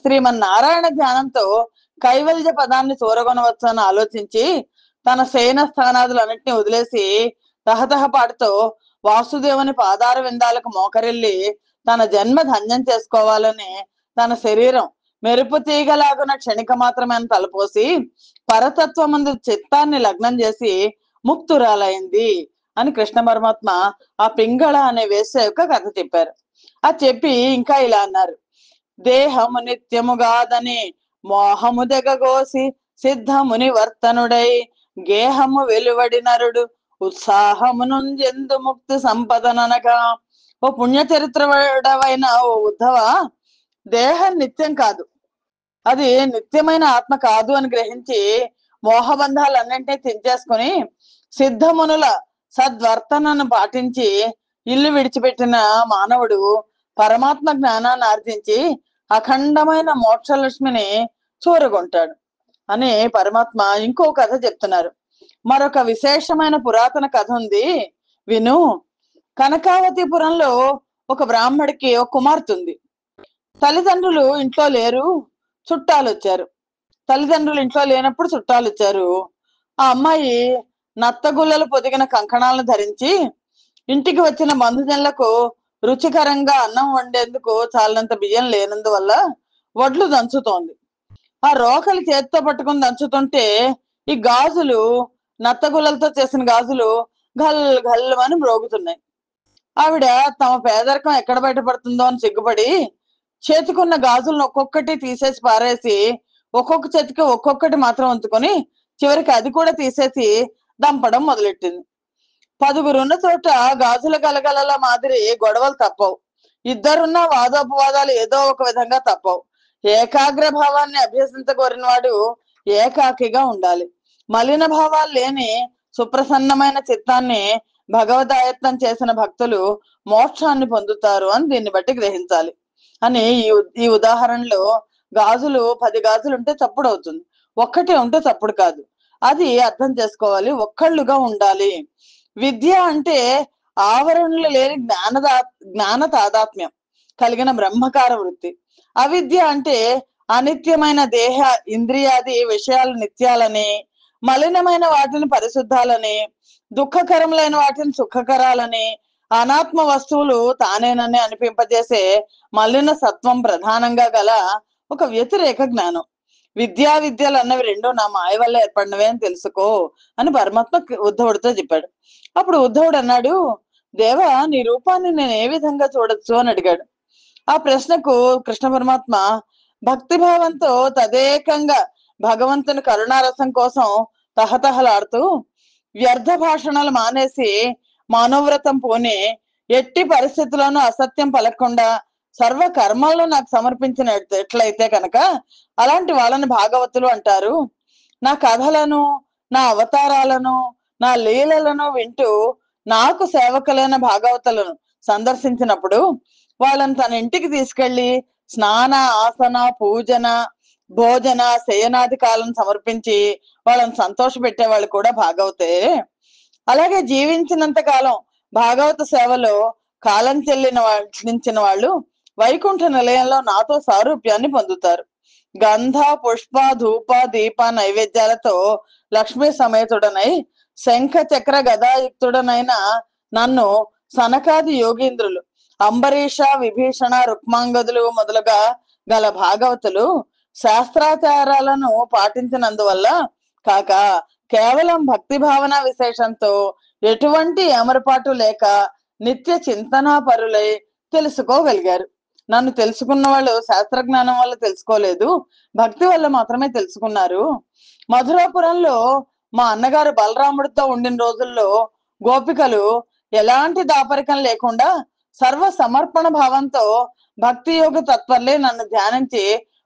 A: శ్రీమన్నారాయణ ధ్యానంతో కైవల్య పదాన్ని చూరగొనవచ్చు అని ఆలోచించి తన శయన స్థానాదులన్నింటినీ వదిలేసి తహతహపాటుతో వాసుదేవుని పాదార విందాలకు మోకరిల్లి తన జన్మ ధన్యం చేసుకోవాలని తన శరీరం మెరుపు తీగలాగున క్షణిక మాత్రమే తలపోసి పరతత్వమందు చిత్తాన్ని లగ్నం చేసి ముక్తురాలైంది అని కృష్ణ పరమాత్మ ఆ పింగళ అనే వేశ్య యొక్క కథ చెప్పారు. అది చెప్పి ఇంకా ఇలా అన్నారు: దేహము నిత్యముగాదని మోహము దెగగోసి సిద్ధముని వర్తనుడై గేహము వెలువడి నరుడు ఉత్సాహమునుంజెందు ముక్తి సంపదననగా. ఓ పుణ్య చరిత్రవైన ఓ ఉద్ధవ, దేహం నిత్యం కాదు, అది నిత్యమైన ఆత్మ కాదు అని గ్రహించి మోహబంధాలన్నింటినీ తెంచేసుకుని సిద్ధమునుల సద్వర్తనను పాటించి ఇల్లు విడిచిపెట్టిన మానవుడు పరమాత్మ జ్ఞానాన్ని ఆర్జించి అఖండమైన మోక్షలక్ష్మిని చూరగొంటాడు అని పరమాత్మ ఇంకో కథ చెప్తున్నారు. మరొక విశేషమైన పురాతన కథ ఉంది, విను. కనకావతిపురంలో ఒక బ్రాహ్మడికి ఒక కుమార్తె ఉంది. తల్లిదండ్రులు ఇంట్లో లేరు, చుట్టాలు వచ్చారు. తల్లిదండ్రులు ఇంట్లో లేనప్పుడు చుట్టాలు వచ్చారు. ఆ అమ్మాయి నత్తగుల్లలు పొదిగిన కంకణాలను ధరించి ఇంటికి వచ్చిన బంధుజనులకు రుచికరంగా అన్నం వండేందుకు చాలినంత బియ్యం లేనందువల్ల వడ్లు దంచుతోంది. ఆ రోకలి చేతితో పట్టుకుని దంచుతుంటే ఈ గాజులు, నత్తగుల్లలతో చేసిన గాజులు గల్ గల్లుమని మ్రోగుతున్నాయి. ఆవిడ తమ పేదరికం ఎక్కడ బయటపడుతుందో అని సిగ్గుపడి చేతికున్న గాజులను ఒక్కొక్కటి తీసేసి పారేసి ఒక్కొక్క చేతికి ఒక్కొక్కటి మాత్రం ఉంచుకొని చివరికి అది కూడా తీసేసి దంపడం మొదలెట్టింది. 10 ఉన్న చోట గాజుల గలగలల మాదిరి గొడవలు తప్పవు. ఇద్దరున్న వాదోపవాదాలు ఏదో ఒక విధంగా తప్పవు. ఏకాగ్ర భావాన్ని అభ్యసించగోరిన వాడు ఏకాకిగా ఉండాలి. మలిన భావాలు లేని సుప్రసన్నమైన చిత్తాన్ని భగవదాయత్నం చేసిన భక్తులు మోక్షాన్ని పొందుతారు అని దీన్ని బట్టి గ్రహించాలి అని ఈ ఉదాహరణలో గాజులు 10 గాజులు ఉంటే చప్పుడు అవుతుంది, ఒక్కటే ఉంటే చప్పుడు కాదు. అది అర్థం చేసుకోవాలి. ఒక్కళ్ళుగా ఉండాలి. విద్య అంటే ఆవరణలు లేని జ్ఞాన తాదాత్మ్యం కలిగిన బ్రహ్మకార వృత్తి. అవిద్య అంటే అనిత్యమైన దేహ ఇంద్రియాది విషయాలు నిత్యాలని, మలినమైన వాటిని పరిశుద్ధాలని, దుఃఖకరములైన వాటిని సుఖకరాలని, అనాత్మ వస్తువులు తానేనని అనిపింపజేసే మలిన సత్వం ప్రధానంగా గల ఒక వ్యతిరేక జ్ఞానం. విద్యలు అన్నవి రెండు నా మాయ వల్ల ఏర్పడినవే అని తెలుసుకో అని పరమాత్మ ఉద్ధవుడితో చెప్పాడు. అప్పుడు ఉద్ధవుడు అన్నాడు, దేవా, నీ రూపాన్ని నేను ఏ విధంగా చూడొచ్చు అని అడిగాడు. ఆ ప్రశ్నకు కృష్ణ పరమాత్మ భక్తిభావంతో తదేకంగా భగవంతుని కరుణారసం కోసం తహతహలాడుతూ వ్యర్థ భాషణలు మానేసి మనోవ్రతం పోని ఎట్టి పరిస్థితుల్లోనూ అసత్యం పలకకుండా సర్వ కర్మలను నాకు సమర్పించిన ఎట్లయితే కనుక అలాంటి వాళ్ళని భాగవతులు అంటారు. నా కథలను, నా అవతారాలను, నా లీలలను వింటూ నాకు సేవకులైన భాగవతులను సందర్శించినప్పుడు వాళ్ళని తన ఇంటికి తీసుకెళ్లి స్నాన, ఆసన, పూజన, భోజన, శయనాధికాలను సమర్పించి వాళ్ళని సంతోష పెట్టే వాళ్ళు కూడా భాగవతే. అలాగే జీవించినంత కాలం భాగవత సేవలో కాలం చెల్లించిన వాళ్ళు వైకుంఠ నిలయంలో నాతో సారూప్యాన్ని పొందుతారు. గంధ, పుష్ప, ధూప, దీప నైవేద్యాలతో లక్ష్మీ సమేతుడనై శంఖ చక్ర గదాయుక్తుడనైన నన్ను సనకాది యోగీంద్రులు, అంబరీష, విభీషణ, రుక్మాంగదులు మొదలుగా గల భాగవతులు శాస్త్రాచారాలను పాటించినందువల్ల కాక కేవలం భక్తి భావన విశేషంతో ఎటువంటి అమరపాటు లేక నిత్య చింతనా పరులై తెలుసుకోగలిగారు. నన్ను తెలుసుకున్న వాళ్ళు శాస్త్రజ్ఞానం వల్ల తెలుసుకోలేదు, భక్తి వల్ల మాత్రమే తెలుసుకున్నారు. మధురాపురంలో మా అన్నగారు బలరాముడితో ఉండిన రోజుల్లో గోపికలు ఎలాంటి దాపరికం లేకుండా సర్వ సమర్పణ భావంతో భక్తి యోగ తత్పరులే నన్ను ధ్యానించి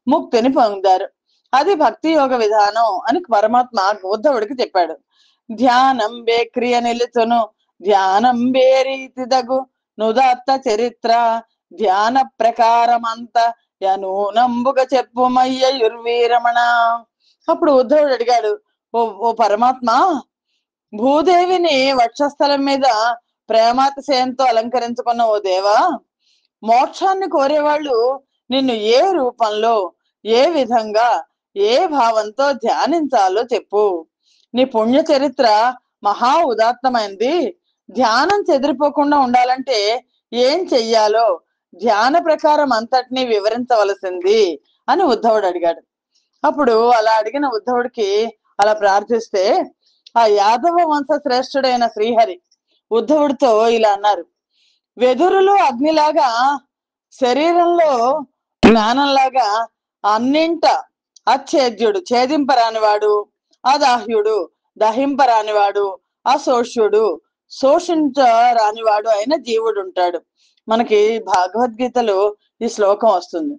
A: ముక్తిని పొందారు. అది భక్తి యోగ విధానం అని పరమాత్మ ఉద్ధవుడికి చెప్పాడు. ధ్యానం బే క్రియ నిలుచును, ధ్యానం బే రీతి దగు నుదత్త చరిత్ర, ధ్యాన ప్రకారమంత యనూనంబుగా చెప్పుమయ్యుర్వీరమణ. అప్పుడు ఉద్ధవుడు అడిగాడు, ఓ పరమాత్మ, భూదేవిని వక్షస్థలం మీద ప్రేమాతిశయంతో అలంకరించుకున్న ఓ దేవా, మోక్షాన్ని కోరేవాళ్ళు నిన్ను ఏ రూపంలో, ఏ విధంగా, ఏ భావంతో ధ్యానించాలో చెప్పు. నీ పుణ్య చరిత్ర మహా ఉదాత్తమైంది. ధ్యానం చెదిరిపోకుండా ఉండాలంటే ఏం చెయ్యాలో ధ్యాన ప్రకారం అంతటినీ వివరించవలసింది అని ఉద్ధవుడు అడిగాడు. అప్పుడు అలా అడిగిన ఉద్ధవుడికి అలా ప్రార్థిస్తే ఆ యాదవ వంశ శ్రేష్ఠుడైన శ్రీహరి ఉద్ధవుడితో ఇలా అన్నారు: వెదురులో అగ్నిలాగా, శరీరంలో జ్ఞానంలాగా అన్నింట అచ్ఛేద్యుడు, ఛేదింపరానివాడు, అదాహ్యుడు, దహింపరానివాడు, అశోష్యుడు, శోషించరానివాడు అయిన జీవుడు ఉంటాడు. మనకి భగవద్గీతలో ఈ శ్లోకం వస్తుంది.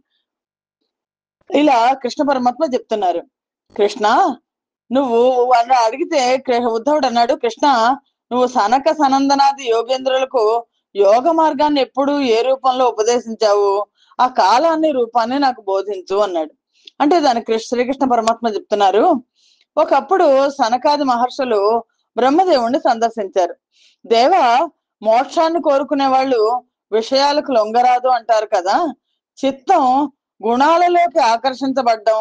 A: ఇలా కృష్ణ పరమాత్మ చెప్తున్నారు. కృష్ణ, నువ్వు అలా అడిగితే ఉద్ధవుడు అన్నాడు, కృష్ణ, నువ్వు సనక సనందనాది యోగేంద్రులకు యోగ మార్గాన్ని ఎప్పుడు ఏ రూపంలో ఉపదేశించావు, ఆ కాలాన్ని రూపాన్ని నాకు బోధించు అన్నాడు. అంటే దానికి శ్రీకృష్ణ పరమాత్మ చెప్తున్నారు, ఒకప్పుడు సనకాది మహర్షులు బ్రహ్మదేవుణ్ణి సందర్శించారు. దేవ, మోక్షాన్ని కోరుకునే వాళ్ళు విషయాలకు లొంగరాదు అంటారు కదా. చిత్తం గుణాలలోకి ఆకర్షించబడ్డం,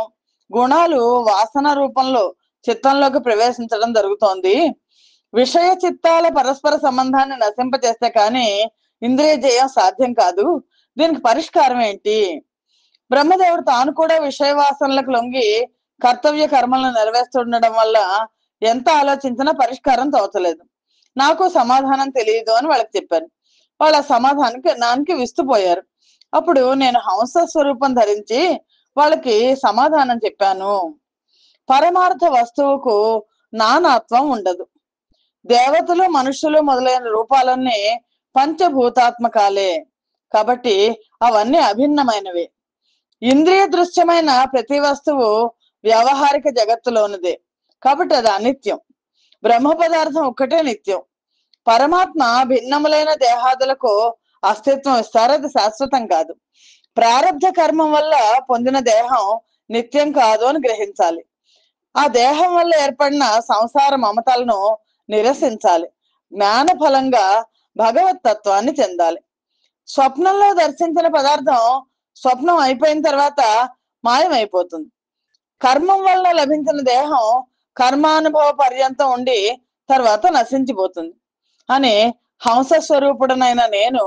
A: గుణాలు వాసన రూపంలో చిత్తంలోకి ప్రవేశించడం జరుగుతోంది. విషయ చిత్తాల పరస్పర సంబంధాన్ని నశింపచేస్తే కానీ ఇంద్రియ జయం సాధ్యం కాదు. దీనికి పరిష్కారం ఏంటి? బ్రహ్మదేవుడు తాను కూడా విషయ వాసనలకు లొంగి కర్తవ్య కర్మలను నెరవేర్చుండడం వల్ల ఎంత ఆలోచించినా పరిష్కారం తోచలేదు. నాకు సమాధానం తెలియదు అని వాళ్ళకి చెప్పాను. వాళ్ళ సమాధానానికి విస్తుపోయారు. అప్పుడు నేను హంస స్వరూపం ధరించి వాళ్ళకి సమాధానం చెప్పాను. పరమార్థ వస్తువుకు నానాత్వం ఉండదు. దేవతలు, మనుషులు మొదలైన రూపాలన్నీ పంచభూతాత్మకాలే కాబట్టి అవన్నీ అభిన్నమైనవే. ఇంద్రియ దృశ్యమైన ప్రతి వస్తువు వ్యవహారిక జగత్తులోనిదే కాబట్టి అది అనిత్యం. బ్రహ్మ పదార్థం ఒక్కటే నిత్యం. పరమాత్మ భిన్నములైన దేహాదులకు అస్తిత్వం ఇస్తారు, అది శాశ్వతం కాదు. ప్రారబ్ధ కర్మం వల్ల పొందిన దేహం నిత్యం కాదు అని గ్రహించాలి. ఆ దేహం వల్ల ఏర్పడిన సంసార మమతలను నిరసించాలి. జ్ఞాన ఫలంగా భగవత్ తత్వాన్ని చెందాలి. స్వప్నంలో దర్శించిన పదార్థం స్వప్నం అయిపోయిన తర్వాత మాయమైపోతుంది. కర్మం వల్ల లభించిన దేహం కర్మానుభవ పర్యంతం ఉండి తర్వాత నశించిపోతుంది అని హంస స్వరూపుడనైన నేను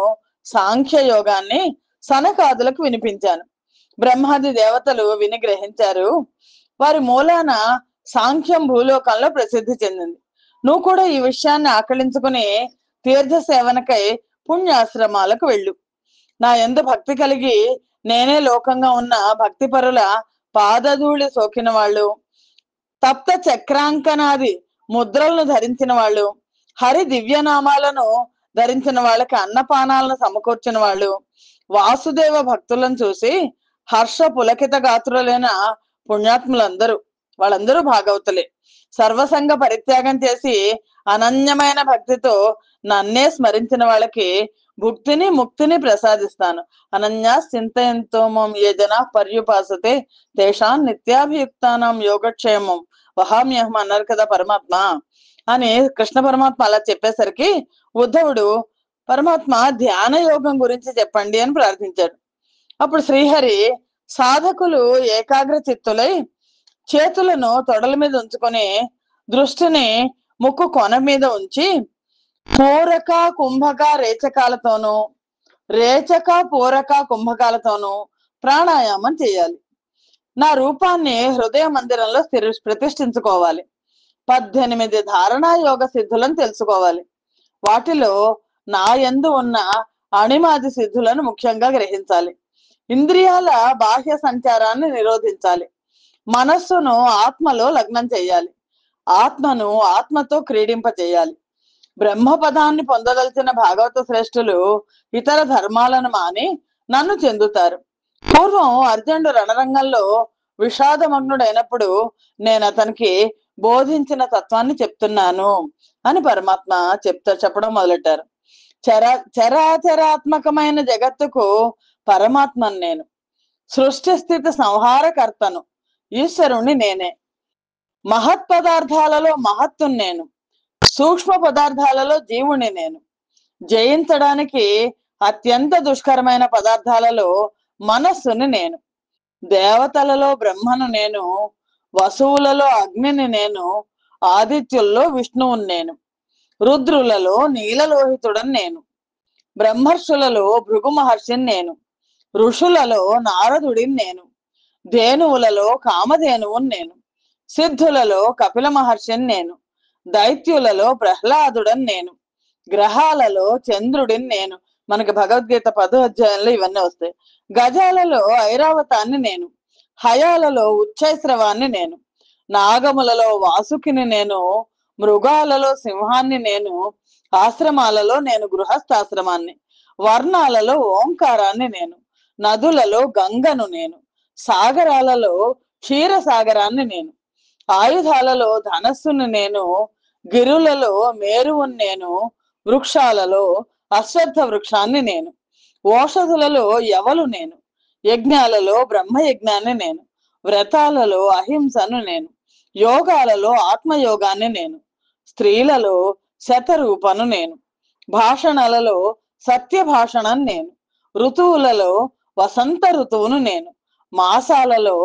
A: సాంఖ్య యోగాన్ని సనకాదులకు వినిపించాను. బ్రహ్మాది దేవతలు విని గ్రహించారు. వారి మూలాన సాంఖ్యం భూలోకంలో ప్రసిద్ధి చెందింది. నువ్వు కూడా ఈ విషయాన్ని ఆకలించుకుని తీర్థ సేవనకై పుణ్యాశ్రమాలకు వెళ్ళు. నా యందు భక్తి కలిగి నేనే లోకంగా ఉన్న భక్తి పరుల పాదధూళి సోకిన వాళ్ళు, తప్త చక్రాంకనాది ముద్రలను ధరించిన వాళ్ళు, హరి దివ్యనామాలను ధరించిన వాళ్ళకి అన్నపానాలను సమకూర్చిన వాళ్ళు, వాసుదేవ భక్తులను చూసి హర్ష పులకిత గాత్రులైన పుణ్యాత్ములందరూ, వాళ్ళందరూ భాగవతులే. సర్వసంగ పరిత్యాగం చేసి అనన్యమైన భక్తితో నన్నే స్మరించిన వాళ్ళకి భుక్తిని ముక్తిని ప్రసాదిస్తాను. అనన్యా చింతయంతో మం ఏ జనా పర్యుపాసతే తేషాం నిత్యాభియుక్తానం యోగక్షేమం వహామ్యహం అన్నారు కదా పరమాత్మ అని. కృష్ణ పరమాత్మ అలా చెప్పేసరికి ఉద్ధవుడు, పరమాత్మ ధ్యాన యోగం గురించి చెప్పండి అని ప్రార్థించాడు. అప్పుడు శ్రీహరి, సాధకులు ఏకాగ్ర చిత్తులై చేతులను తొడల మీద ఉంచుకొని దృష్టిని ముక్కు కొన మీద ఉంచి పూరక కుంభక రేచకాలతోనూ, రేచక పూరక కుంభకాలతోనూ ప్రాణాయామం చేయాలి. నా రూపాన్ని హృదయ మందిరంలో ప్రతిష్ఠించుకోవాలి. 18 ధారణా యోగ సిద్ధులను తెలుసుకోవాలి. వాటిలో నా యందు ఉన్న అణిమాది సిద్ధులను ముఖ్యంగా గ్రహించాలి. ఇంద్రియాల బాహ్య సంచారాన్ని నిరోధించాలి. మనస్సును ఆత్మలో లగ్నం చేయాలి. ఆత్మను ఆత్మతో క్రీడింప చేయాలి. బ్రహ్మపదాన్ని పొందదలిచిన భాగవత శ్రేష్ఠులు ఇతర ధర్మాలను మాని నన్ను చెందుతారు. పూర్వం అర్జునుడు రణరంగంలో విషాదమగ్నుడైనప్పుడు నేను అతనికి బోధించిన తత్వాన్ని చెప్తున్నాను అని పరమాత్మ చెప్పడం మొదలెట్టారు. చర చరాచరాత్మకమైన జగత్తుకు పరమాత్మను నేను. సృష్టి స్థితి సంహారకర్తను, ఈశ్వరుణ్ణి నేనే. మహత్ పదార్థాలలో మహత్తుని నేను, సూక్ష్మ పదార్థాలలో జీవుని నేను. జయించడానికి అత్యంత దుష్కరమైన పదార్థాలలో మనస్సుని నేను. దేవతలలో బ్రహ్మను నేను, వసువులలో అగ్నిని నేను, ఆదిత్యుల్లో విష్ణువుని నేను, రుద్రులలో నీలలోహితుడని నేను, బ్రహ్మర్షులలో భృగు మహర్షిని నేను, ఋషులలో నారదుడిని నేను, ధేనువులలో కామధేనువుని నేను, సిద్ధులలో కపిల మహర్షిని నేను, దైత్యులలో ప్రహ్లాదుడని నేను, గ్రహాలలో చంద్రుడిని నేను. మనకి భగవద్గీత 10వ అధ్యాయంలో ఇవన్నీ వస్తాయి. గజాలలో ఐరావతాన్ని నేను, హయాలలో ఉచ్చైశ్రవాన్ని నేను, నాగములలో వాసుకిని నేను, మృగాలలో సింహాన్ని నేను, ఆశ్రమాలలో నేను గృహస్థాశ్రమాన్ని, వర్ణాలలో ఓంకారాన్ని నేను, నదులలో గంగను నేను, సాగరాలలో క్షీరసాగరాన్ని నేను, ఆయుధాలలో ధనస్సును నేను, గిరులలో మేరువుని నేను, వృక్షాలలో అశ్వత్థ వృక్షాన్ని నేను, ఓషధులలో యవలు నేను, యజ్ఞాలలో బ్రహ్మయజ్ఞాన్ని నేను, వ్రతాలలో అహింసను నేను, యోగాలలో ఆత్మయోగాన్ని నేను, స్త్రీలలో శతరూపను నేను, భాషణలలో సత్య భాషణం నేను, ఋతువులలో వసంత ఋతువును నేను, మాసాలలో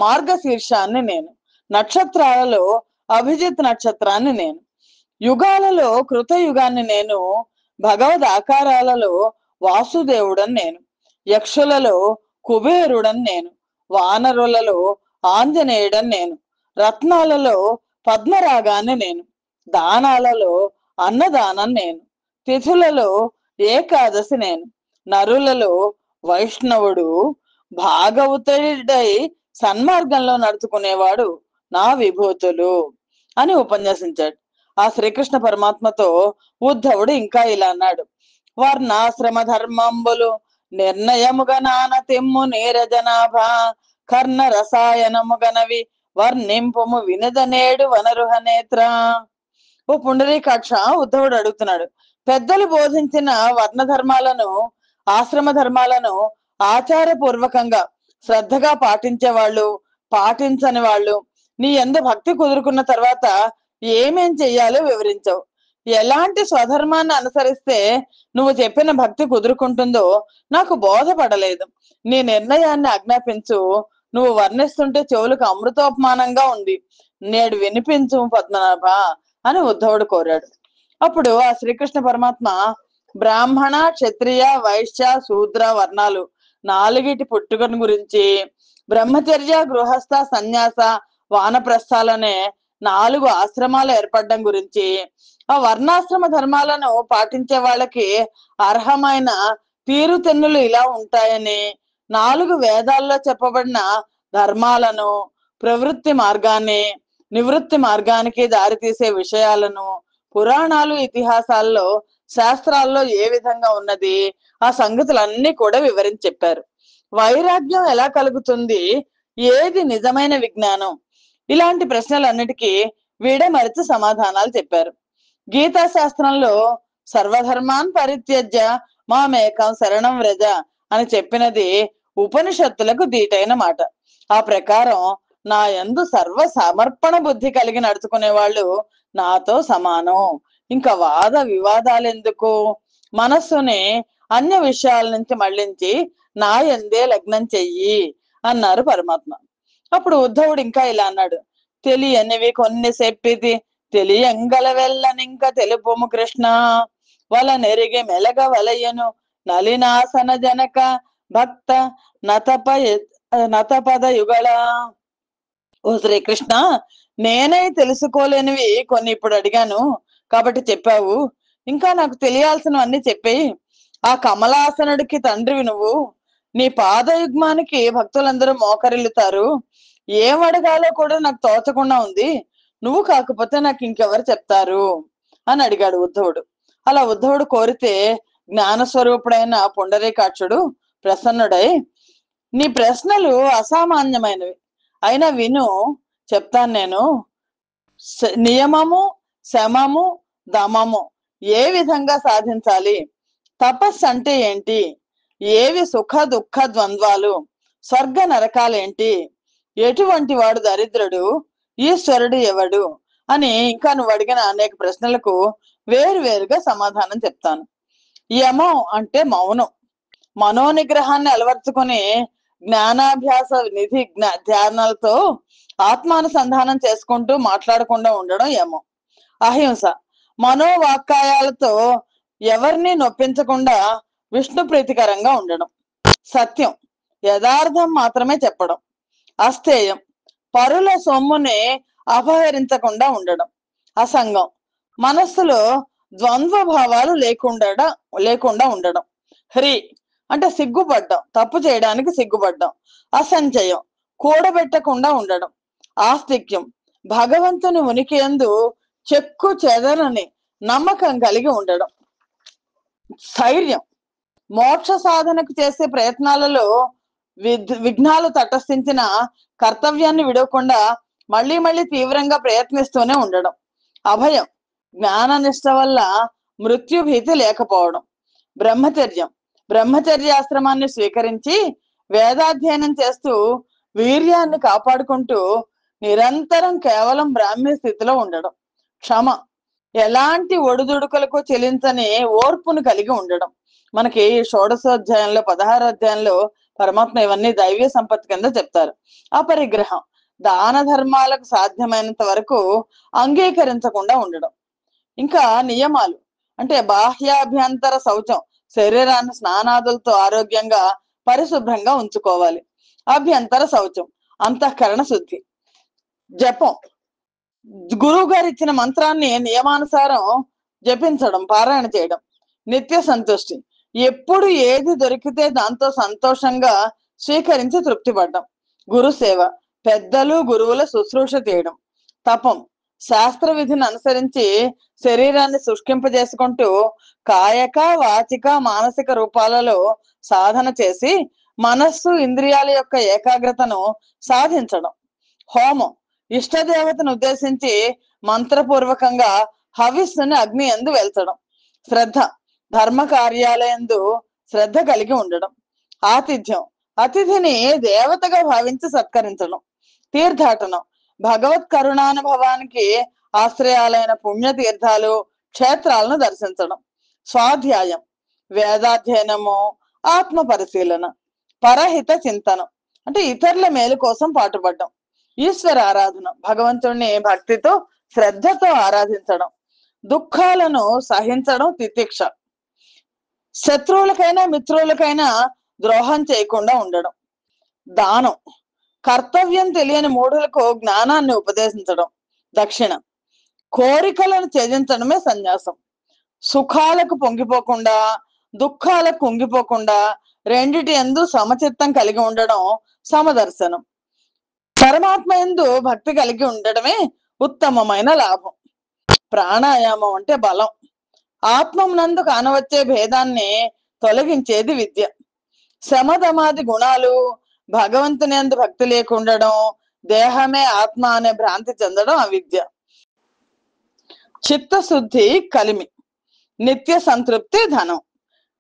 A: మార్గశీర్షాన్ని నేను, నక్షత్రాలలో అభిజిత్ నక్షత్రాన్ని నేను, యుగాలలో కృతయుగాన్ని నేను, భగవద్ ఆకారాలలో వాసుదేవుడని నేను, యక్షులలో కుబేరుడని నేను, వానరులలో ఆంజనేయుడని నేను, రత్నాలలో పద్మరాగాన్ని నేను, దానాలలో అన్నదానం నేను, తిథులలో ఏకాదశి నేను, నరులలో వైష్ణవుడు, భాగవతుడై సన్మార్గంలో నడుచుకునేవాడు నా విభూతులు అని ఉపన్యసించాడు. ఆ శ్రీకృష్ణ పరమాత్మతో ఉద్ధవుడు ఇంకా ఇలా అన్నాడు: వర్ణాశ్రమ ధర్మంబులు నిర్ణయముగా నాన తెమ్ము నీరజనాభ, కర్ణ రసాయనముగనవి వర్ణింపుము వినదనేడు వనరుహ నేత్ర. ఓ పుండరీకాక్ష, ఉద్ధవుడు అడుగుతున్నాడు, పెద్దలు బోధించిన వర్ణ ధర్మాలను, ఆశ్రమ ధర్మాలను ఆచారపూర్వకంగా శ్రద్ధగా పాటించే వాళ్ళు, పాటించని వాళ్ళు నీ యందు భక్తి కుదురుకున్న తర్వాత ఏమేం చెయ్యాలో వివరించావు. ఎలాంటి స్వధర్మాన్ని అనుసరిస్తే నువ్వు చెప్పిన భక్తి కుదురుకుంటుందో నాకు బోధపడలేదు. నీ నిర్ణయాన్ని ఆజ్ఞాపించు. నువ్వు వర్ణిస్తుంటే చెవులకు అమృతోపమానంగా ఉంది, నేడు వినిపించు పద్మనాభ అని ఉద్ధవుడు కోరాడు. అప్పుడు ఆ శ్రీకృష్ణ పరమాత్మ బ్రాహ్మణ, క్షత్రియ, వైశ్య, శూద్ర వర్ణాలు నాలుగిటి పుట్టుకను గురించి, బ్రహ్మచర్య, గృహస్థ, సన్యాస, వానప్రస్థాలనే 4 ఆశ్రమాలు ఏర్పడడం గురించి, ఆ వర్ణాశ్రమ ధర్మాలను పాటించే వాళ్ళకి అర్హమైన తీరుతెన్నులు ఇలా ఉంటాయని, 4 వేదాల్లో చెప్పబడిన ధర్మాలను, ప్రవృత్తి మార్గాన్ని, నివృత్తి మార్గానికి దారితీసే విషయాలను పురాణాలు, ఇతిహాసాల్లో, శాస్త్రాల్లో ఏ విధంగా ఉన్నది ఆ సంగతులన్నీ కూడా వివరించి చెప్పారు. వైరాగ్యం ఎలా కలుగుతుంది, ఏది నిజమైన విజ్ఞానం, ఇలాంటి ప్రశ్నలన్నిటికీ వీడమరిచి సమాధానాలు చెప్పారు. గీతా శాస్త్రంలో సర్వధర్మాన్ పరిత్యజ్య మామేకం శరణం వ్రజ అని చెప్పినది ఉపనిషత్తులకు దీటైన మాట. ఆ ప్రకారం నా యందు సర్వ సమర్పణ బుద్ధి కలిగి నడుచుకునే వాళ్ళు నాతో సమానం. ఇంకా వాద వివాదాలు ఎందుకు? మనస్సుని అన్య విషయాల నుంచి మళ్లించి నా యందే లగ్నం చెయ్యి అన్నారు పరమాత్మ. అప్పుడు ఉద్ధవుడు ఇంకా ఇలా అన్నాడు: తెలియనివి కొన్ని చెప్పిది, తెలియంగలవెల్లనింక తెలుపుము కృష్ణ, వల నెరిగి మెలగ వలయను నలినాసన జనక భక్త నతపద యుగళ. ఓ శ్రీకృష్ణ, నేనే తెలుసుకోలేనివి కొన్ని ఇప్పుడు అడిగాను కాబట్టి చెప్పావు. ఇంకా నాకు తెలియాల్సినవన్నీ చెప్పేయి. ఆ కమలాసనుడికి తండ్రివి నువ్వు. నీ పాదయుగ్మానికి భక్తులందరూ మోకరిల్లుతారు. ఏం అడగాలో కూడా నాకు తోచకుండా ఉంది. నువ్వు కాకపోతే నాకు ఇంకెవరు చెప్తారు అని అడిగాడు ఉద్ధవుడు. అలా ఉద్ధవుడు కోరితే జ్ఞానస్వరూపుడైన పుండరీకాక్షుడు ప్రసన్నుడై, నీ ప్రశ్నలు అసామాన్యమైనవి, అయినా విను, చెప్తాను నేను. నియమము, శమము, దమము ఏ విధంగా సాధించాలి, తపస్సు అంటే ఏంటి? ఏవి సుఖ దుఃఖ ద్వంద్వాలు? స్వర్గ నరకాలేంటి? ఎటువంటి వాడు దరిద్రుడు? ఈశ్వరుడు ఎవడు? అని ఇంకా నువ్వు అడిగిన అనేక ప్రశ్నలకు వేరువేరుగా సమాధానం చెప్తాను. యమం అంటే మౌనం. మనోనిగ్రహాన్ని అలవర్చుకొని జ్ఞానాభ్యాస నిధి ధ్యానాలతో ఆత్మానుసంధానం చేసుకుంటూ మాట్లాడకుండా ఉండడం యమం. అహింస మనోవాక్కాయాలతో ఎవరిని నొప్పించకుండా విష్ణు ప్రీతికరంగా ఉండడం. సత్యం యథార్థం మాత్రమే చెప్పడం. అస్థేయం పరుల సొమ్ముని అపహరించకుండా ఉండడం. అసంగం మనస్సులో ద్వంద్వ భావాలు లేకుండా ఉండడం. హ్రీ అంటే సిగ్గుపడ్డం, తప్పు చేయడానికి సిగ్గుపడ్డం. అసంచయం కూడబెట్టకుండా ఉండడం. ఆస్తిక్యం భగవంతుని ఉనికి యందు చెక్కు చెదరని నమ్మకం కలిగి ఉండడం. స్థైర్యం మోక్ష సాధనకు చేసే ప్రయత్నాలలో విఘ్నాలు తటస్థించిన కర్తవ్యాన్ని విడవకుండా మళ్ళీ మళ్ళీ తీవ్రంగా ప్రయత్నిస్తూనే ఉండడం. అభయం జ్ఞాన నిష్ట వల్ల మృత్యు భీతి లేకపోవడం. బ్రహ్మచర్యం బ్రహ్మచర్యాశ్రమాన్ని స్వీకరించి వేదాధ్యయనం చేస్తూ వీర్యాన్ని కాపాడుకుంటూ నిరంతరం కేవలం బ్రాహ్మీ స్థితిలో ఉండడం. క్షమ ఎలాంటి ఒడిదుడుకులకు చెలించని ఓర్పును కలిగి ఉండడం. మనకి షోడశోధ్యాయంలో 16వ అధ్యాయంలో పరమాత్మ ఇవన్నీ దైవీ సంపత్తి కింద చెప్తారు. అపరిగ్రహం దాన ధర్మాలకు సాధ్యమైనంత వరకు అంగీకరించకుండా ఉండడం. ఇంకా నియమాలు అంటే బాహ్యాభ్యంతర శౌచం, శరీరాన్ని స్నానాదులతో ఆరోగ్యంగా పరిశుభ్రంగా ఉంచుకోవాలి. అభ్యంతర శౌచం అంతఃకరణ శుద్ధి. జపం గురువు గారు ఇచ్చిన మంత్రాన్ని నియమానుసారం జపించడం, పారాయణ చేయడం. నిత్య సంతుష్టి ఎప్పుడు ఏది దొరికితే దాంతో సంతోషంగా స్వీకరించి తృప్తి పడ్డం. గురు సేవ పెద్దలు గురువుల శుశ్రూష చేయడం. తపం శాస్త్ర విధిని అనుసరించి శరీరాన్ని శుష్కింపజేసుకుంటూ కాయక వాచిక మానసిక రూపాలలో సాధన చేసి మనస్సు ఇంద్రియాల యొక్క ఏకాగ్రతను సాధించడం. హోమం ఇష్టదేవతను ఉద్దేశించి మంత్రపూర్వకంగా హవిస్సుని అగ్ని యందు వెల్చడం. శ్రద్ధ ధర్మ కార్యాలయందు శ్రద్ధ కలిగి ఉండడం. ఆతిథ్యం అతిథిని దేవతగా భావించి సత్కరించడం. తీర్థాటనం భగవత్ కరుణానుభవానికి ఆశ్రయాలైన పుణ్యతీర్థాలు క్షేత్రాలను దర్శించడం. స్వాధ్యాయం వేదాధ్యయనము, ఆత్మ పరిశీలన. పరహిత చింతనం అంటే ఇతరుల మేలు కోసం పాటుపడడం. ఈశ్వర ఆరాధన భగవంతుణ్ణి భక్తితో శ్రద్ధతో ఆరాధించడం. దుఃఖాలను సహించడం తితిక్ష. శత్రువులకైనా మిత్రులకైనా ద్రోహం చేయకుండా ఉండడం. దానం కర్తవ్యం తెలియని మూఢులకు జ్ఞానాన్ని ఉపదేశించడం. దక్షిణ కోరికలను త్యజించడమే సన్యాసం. సుఖాలకు పొంగిపోకుండా దుఃఖాలకు కుంగిపోకుండా రెండిటి యందు సమచిత్తం కలిగి ఉండడం సమదర్శనం. పరమాత్మ యందు భక్తి కలిగి ఉండడమే ఉత్తమమైన లాభం. ప్రాణాయామం అంటే బలం. ఆత్మనందు కానవచ్చే భేదాన్ని తొలగించేది విద్య. శమధమాది గుణాలు భగవంతుని యందు భక్తి లేకుండడం, దేహమే ఆత్మ అనే భ్రాంతి చెందడం అవిద్య. చిత్తశుద్ధి కలిమి, నిత్య సంతృప్తి ధనం.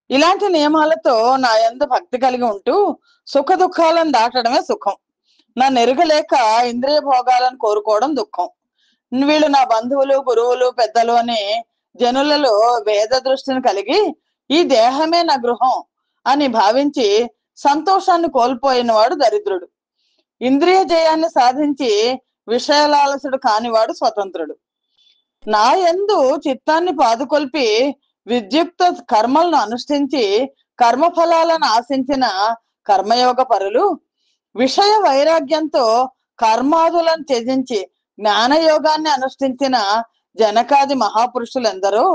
A: ఇలాంటి నియమాలతో నా యందు భక్తి కలిగి ఉంటూ సుఖ దుఃఖాలను దాటడమే సుఖం. నా నెరుగలేక ఇంద్రియ భోగాలను కోరుకోవడం దుఃఖం. వీళ్ళు నా బంధువులు గురువులు పెద్దలు అని జనులలో వేద దృష్టిని కలిగి ఈ దేహమే నా గృహం అని భావించి సంతోషాన్ని కోల్పోయిన వాడు దరిద్రుడు. ఇంద్రియ జయాన్ని సాధించి విషయాలాలసుడు కానివాడు స్వతంత్రుడు. నా యందు చిత్తాన్ని పాదుకొల్పి విద్యుక్త కర్మలను అనుష్ఠించి కర్మఫలాలను ఆశించిన కర్మయోగ పరులు విషయ వైరాగ్యంతో కర్మాదులను త్యజించి జ్ఞానయోగాన్ని అనుష్ఠించిన జనకాది మహాపురుషులెందరో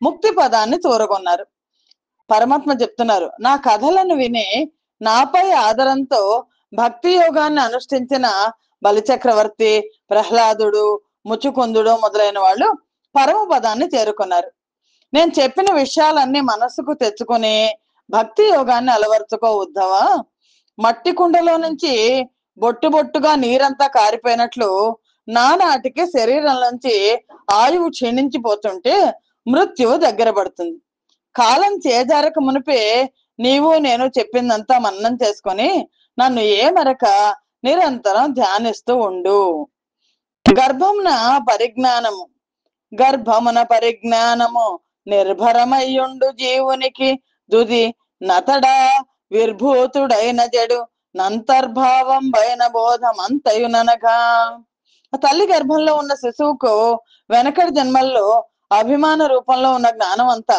A: ముక్తి పదాన్ని చూరగొన్నారు. పరమాత్మ చెప్తున్నారు, నా కథలను విని నాపై ఆదరంతో భక్తి యోగాన్ని అనుష్ఠించిన బలిచక్రవర్తి, ప్రహ్లాదుడు, ముచుకుందుడు మొదలైన వాళ్ళు పరమ పదాన్ని చేరుకున్నారు. నేను చెప్పిన విషయాలన్నీ మనస్సుకు తెచ్చుకొని భక్తి యోగాన్ని అలవర్చుకో ఉద్ధవా. మట్టి కుండలో నుంచి బొట్టు బొట్టుగా నీరంతా కారిపోయినట్లు నానాటికి శరీరం నుంచి ఆయువు క్షీణించిపోతుంటే మృత్యువు దగ్గర పడుతుంది. కాలం చేజారక మునిపే నీవు నేను చెప్పిందంతా మన్నం చేసుకొని నన్ను ఏమరక నిరంతరం ధ్యానిస్తూ ఉండు. గర్భమున పరిజ్ఞానము గర్భమున పరిజ్ఞానము నిర్భరమయ్యుండు జీవునికి దుది నతడా విర్భూతుడైన జడు నంతర్భావం పైన బోధమంతయుననగా. తల్లి గర్భంలో ఉన్న శిశువుకు వెనకటి జన్మల్లో అభిమాన రూపంలో ఉన్న జ్ఞానం అంతా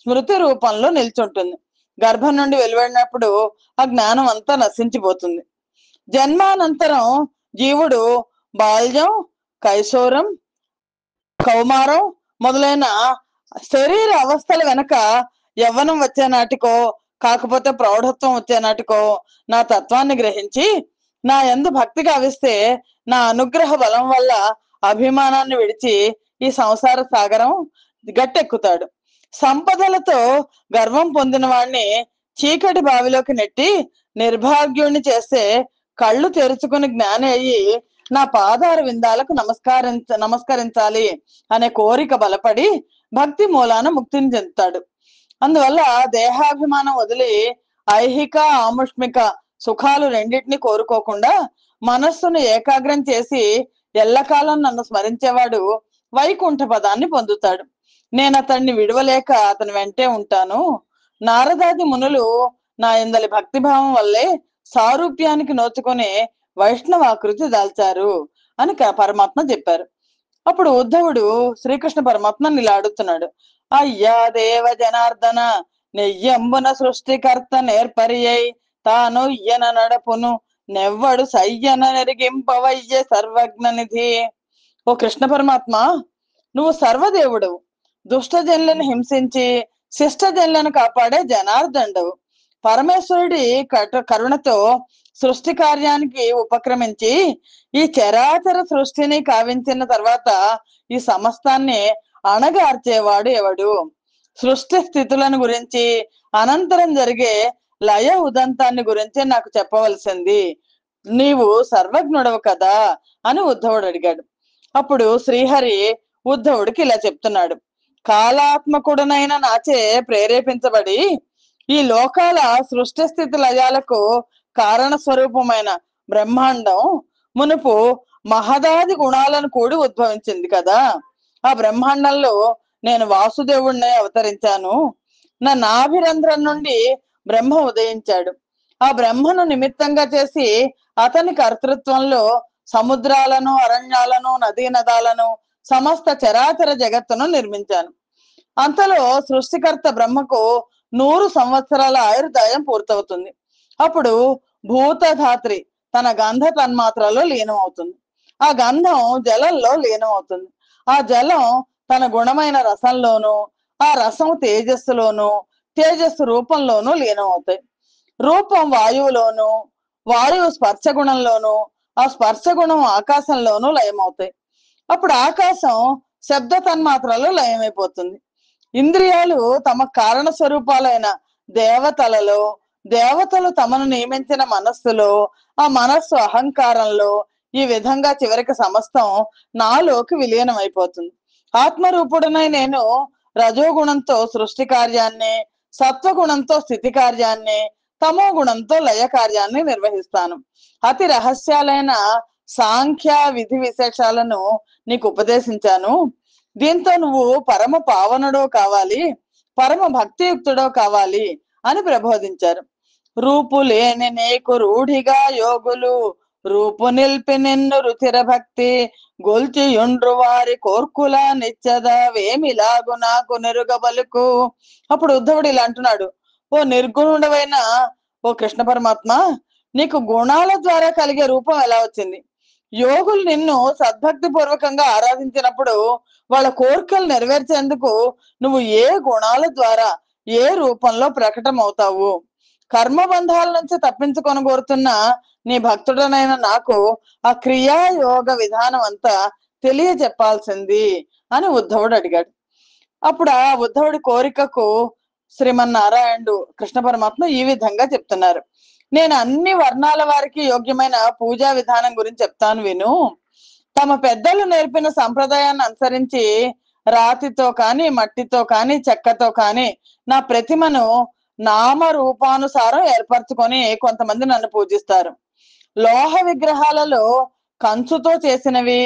A: స్మృతి రూపంలో నిల్చుంటుంది. గర్భం నుండి వెలువడినప్పుడు ఆ జ్ఞానం అంతా నశించిపోతుంది. జన్మానంతరం జీవుడు బాల్యం, కైశోరం, కౌమారం మొదలైన శరీర అవస్థల వెనక యవ్వనం వచ్చే నాటికో కాకపోతే ప్రౌఢత్వం వచ్చే నాటికో నా తత్వాన్ని గ్రహించి నా యందు భక్తి గావిస్తే నా అనుగ్రహ బలం వల్ల అభిమానాన్ని విడిచి ఈ సంసార సాగరం గట్టెక్కుతాడు. సంపదలతో గర్వం పొందిన వాణ్ణి చీకటి బావిలోకి నెట్టి నిర్భాగ్యుణ్ణి చేస్తే కళ్ళు తెరుచుకుని జ్ఞాని అయ్యి నా పాదార విందాలకు నమస్కరించాలి అనే కోరిక బలపడి భక్తి మూలాన ముక్తిని చెందుతాడు. అందువల్ల దేహాభిమానం వదిలి ఐహిక ఆముష్మిక సుఖాలు రెండింటినీ కోరుకోకుండా మనస్సును ఏకాగ్రం చేసి ఎల్లకాలం నన్ను స్మరించేవాడు వైకుంఠ పదాన్ని పొందుతాడు. నేను అతన్ని విడవలేక అతని వెంటే ఉంటాను. నారదాది మునులు నా ఇందలి భక్తిభావం వల్లే సారూప్యానికి నోచుకొని వైష్ణవాకృతి దాల్చారు అని పరమాత్మ చెప్పారు. అప్పుడు ఉద్ధవుడు శ్రీకృష్ణ పరమాత్మని ఇలా అడుగుతున్నాడు. అయ్యా దేవ జనార్దన, నెయ్యంబున సృష్టికర్త నేర్పరియై తాను ఇయ్యన నడపును నెవ్వడు సయ్యన నెరిగింపవయ్య సర్వజ్ఞ నిధి. ఓ కృష్ణ పరమాత్మ, నువ్వు సర్వదేవుడు, దుష్టజనులను హింసించి శిష్టజనులను కాపాడే జనార్దండవు. పరమేశ్వరుడి కరుణతో సృష్టి కార్యానికి ఉపక్రమించి ఈ చరాచర సృష్టిని కావించిన తర్వాత ఈ సమస్తాన్ని అణగార్చేవాడు ఎవడు? సృష్టి స్థితులను గురించి అనంతరం జరిగే లయ ఉదంతాన్ని గురించి నాకు చెప్పవలసింది. నీవు సర్వజ్ఞుడవు కదా అని ఉద్ధవుడు అడిగాడు. అప్పుడు శ్రీహరి ఉద్ధవుడికి ఇలా చెప్తున్నాడు. కాలాత్మకుడనైన నాచే ప్రేరేపించబడి ఈ లోకాల సృష్టి స్థితి లయాలకు కారణ స్వరూపమైన బ్రహ్మాండం మునుపు మహదాది గుణాలను కూడి ఉద్భవించింది కదా. ఆ బ్రహ్మాండంలో నేను వాసుదేవుణ్ణి అవతరించాను. నా నాభిరంధ్రం నుండి బ్రహ్మ ఉదయించాడు. ఆ బ్రహ్మను నిమిత్తంగా చేసి అతని కర్తృత్వంలో సముద్రాలను, అరణ్యాలను, నదీ నదాలను, సమస్త చరాచర జగత్తును నిర్మించాను. అంతలో సృష్టికర్త బ్రహ్మకు 100 సంవత్సరాల ఆయుర్దాయం పూర్తవుతుంది. అప్పుడు భూతధాత్రి తన గంధ తన్మాత్రలో లీనం అవుతుంది. ఆ గంధం జలంలో లీనం అవుతుంది. ఆ జలం తన గుణమైన రసంలోను, ఆ రసం తేజస్సులోను, తేజస్సు రూపంలోను లీనం అవుతాయి. రూపం వాయువులోను, వాయువు స్పర్శ గుణంలోను, ఆ స్పర్శ గుణం ఆకాశంలోను లయమవుతాయి. అప్పుడు ఆకాశం శబ్ద తన్మాత్రలో లయమైపోతుంది. ఇంద్రియాలు తమ కారణ స్వరూపాలైన దేవతలలో, దేవతలు తమను నియమించిన మనస్సులో, ఆ మనస్సు అహంకారంలో, ఈ విధంగా చివరికి సమస్తం నాలోకి విలీనం అయిపోతుంది. ఆత్మరూపుడనై నేను రజోగుణంతో సృష్టి కార్యాన్ని, సత్వగుణంతో స్థితి కార్యాన్ని, తమో గుణంతో లయ కార్యాన్ని నిర్వహిస్తాను. అతి రహస్యాలైన సాంఖ్య విధి విశేషాలను నీకు ఉపదేశించాను. దీంతో నువ్వు పరమ పావనుడో కావాలి, పరమ భక్తియుక్తుడో కావాలి అని ప్రబోధించారు. రూపు లేని నీకు రూఢిగా యోగులు రూపు నిల్పి నిన్ను రుచిర భక్తి గొల్చి యొండ్రు వారి కోర్కుల నిచ్చద వేమిలాగు నాకు నెరుగబలుకు. అప్పుడు ఉద్ధవుడు ఇలా అంటున్నాడు. ఓ నిర్గుణుడవైన ఓ కృష్ణ పరమాత్మ, నీకు గుణాల ద్వారా కలిగే రూపం ఎలా వచ్చింది? యోగులు నిన్ను సద్భక్తి పూర్వకంగా ఆరాధించినప్పుడు వాళ్ళ కోరికలు నెరవేర్చేందుకు నువ్వు ఏ గుణాల ద్వారా, ఏ రూపంలో ప్రకటమవుతావు? కర్మబంధాల నుంచి తప్పించుకొని కోరుతున్న నీ భక్తుడనైన నాకు ఆ క్రియాయోగ విధానం అంతా తెలియజెప్పాల్సింది అని ఉద్ధవుడు అడిగాడు. అప్పుడు ఆ ఉద్ధవుడి కోరికకు శ్రీమన్నారాయణుడు కృష్ణ పరమాత్మ ఈ విధంగా చెప్తున్నారు. నేను అన్ని వర్ణాల వారికి యోగ్యమైన పూజా విధానం గురించి చెప్తాను విను. తమ పెద్దలు నేర్పిన సంప్రదాయాన్ని అనుసరించి రాతితో కానీ, మట్టితో కానీ, చెక్కతో కానీ నా ప్రతిమను నామ రూపానుసారం ఏర్పరచుకొని కొంతమంది నన్ను పూజిస్తారు. లోహ విగ్రహాలలో కంచుతో చేసినవి,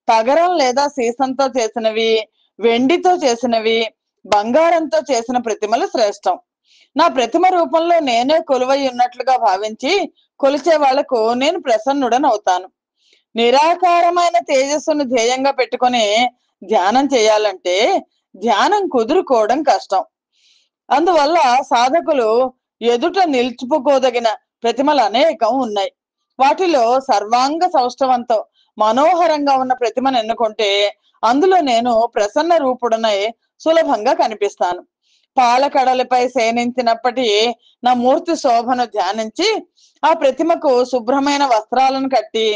A: తగరం లేదా సీసంతో చేసినవి, వెండితో చేసినవి, బంగారంతో చేసిన ప్రతిమలు శ్రేష్టం. నా ప్రతిమ రూపంలో నేనే కొలువై ఉన్నట్లుగా భావించి కొలిచే వాళ్లకు నేను ప్రసన్నుడని అవుతాను. నిరాకారమైన తేజస్సును ధ్యేయంగా పెట్టుకొని ధ్యానం చేయాలంటే ధ్యానం కుదురుకోవడం కష్టం. అందువల్ల సాధకులు ఎదుట నిలుచుకోదగిన ప్రతిమలు అనేకం ఉన్నాయి. వాటిలో సర్వాంగ సౌష్ఠవంతో మనోహరంగా ఉన్న ప్రతిమను ఎన్నుకుంటే అందులో నేను ప్రసన్న రూపుడనై సులభంగా కనిపిస్తాను. పాలకడలపై శయనించినప్పటి నా మూర్తి శోభను ధ్యానించి ఆ ప్రతిమకు శుభ్రమైన వస్త్రాలను కట్టి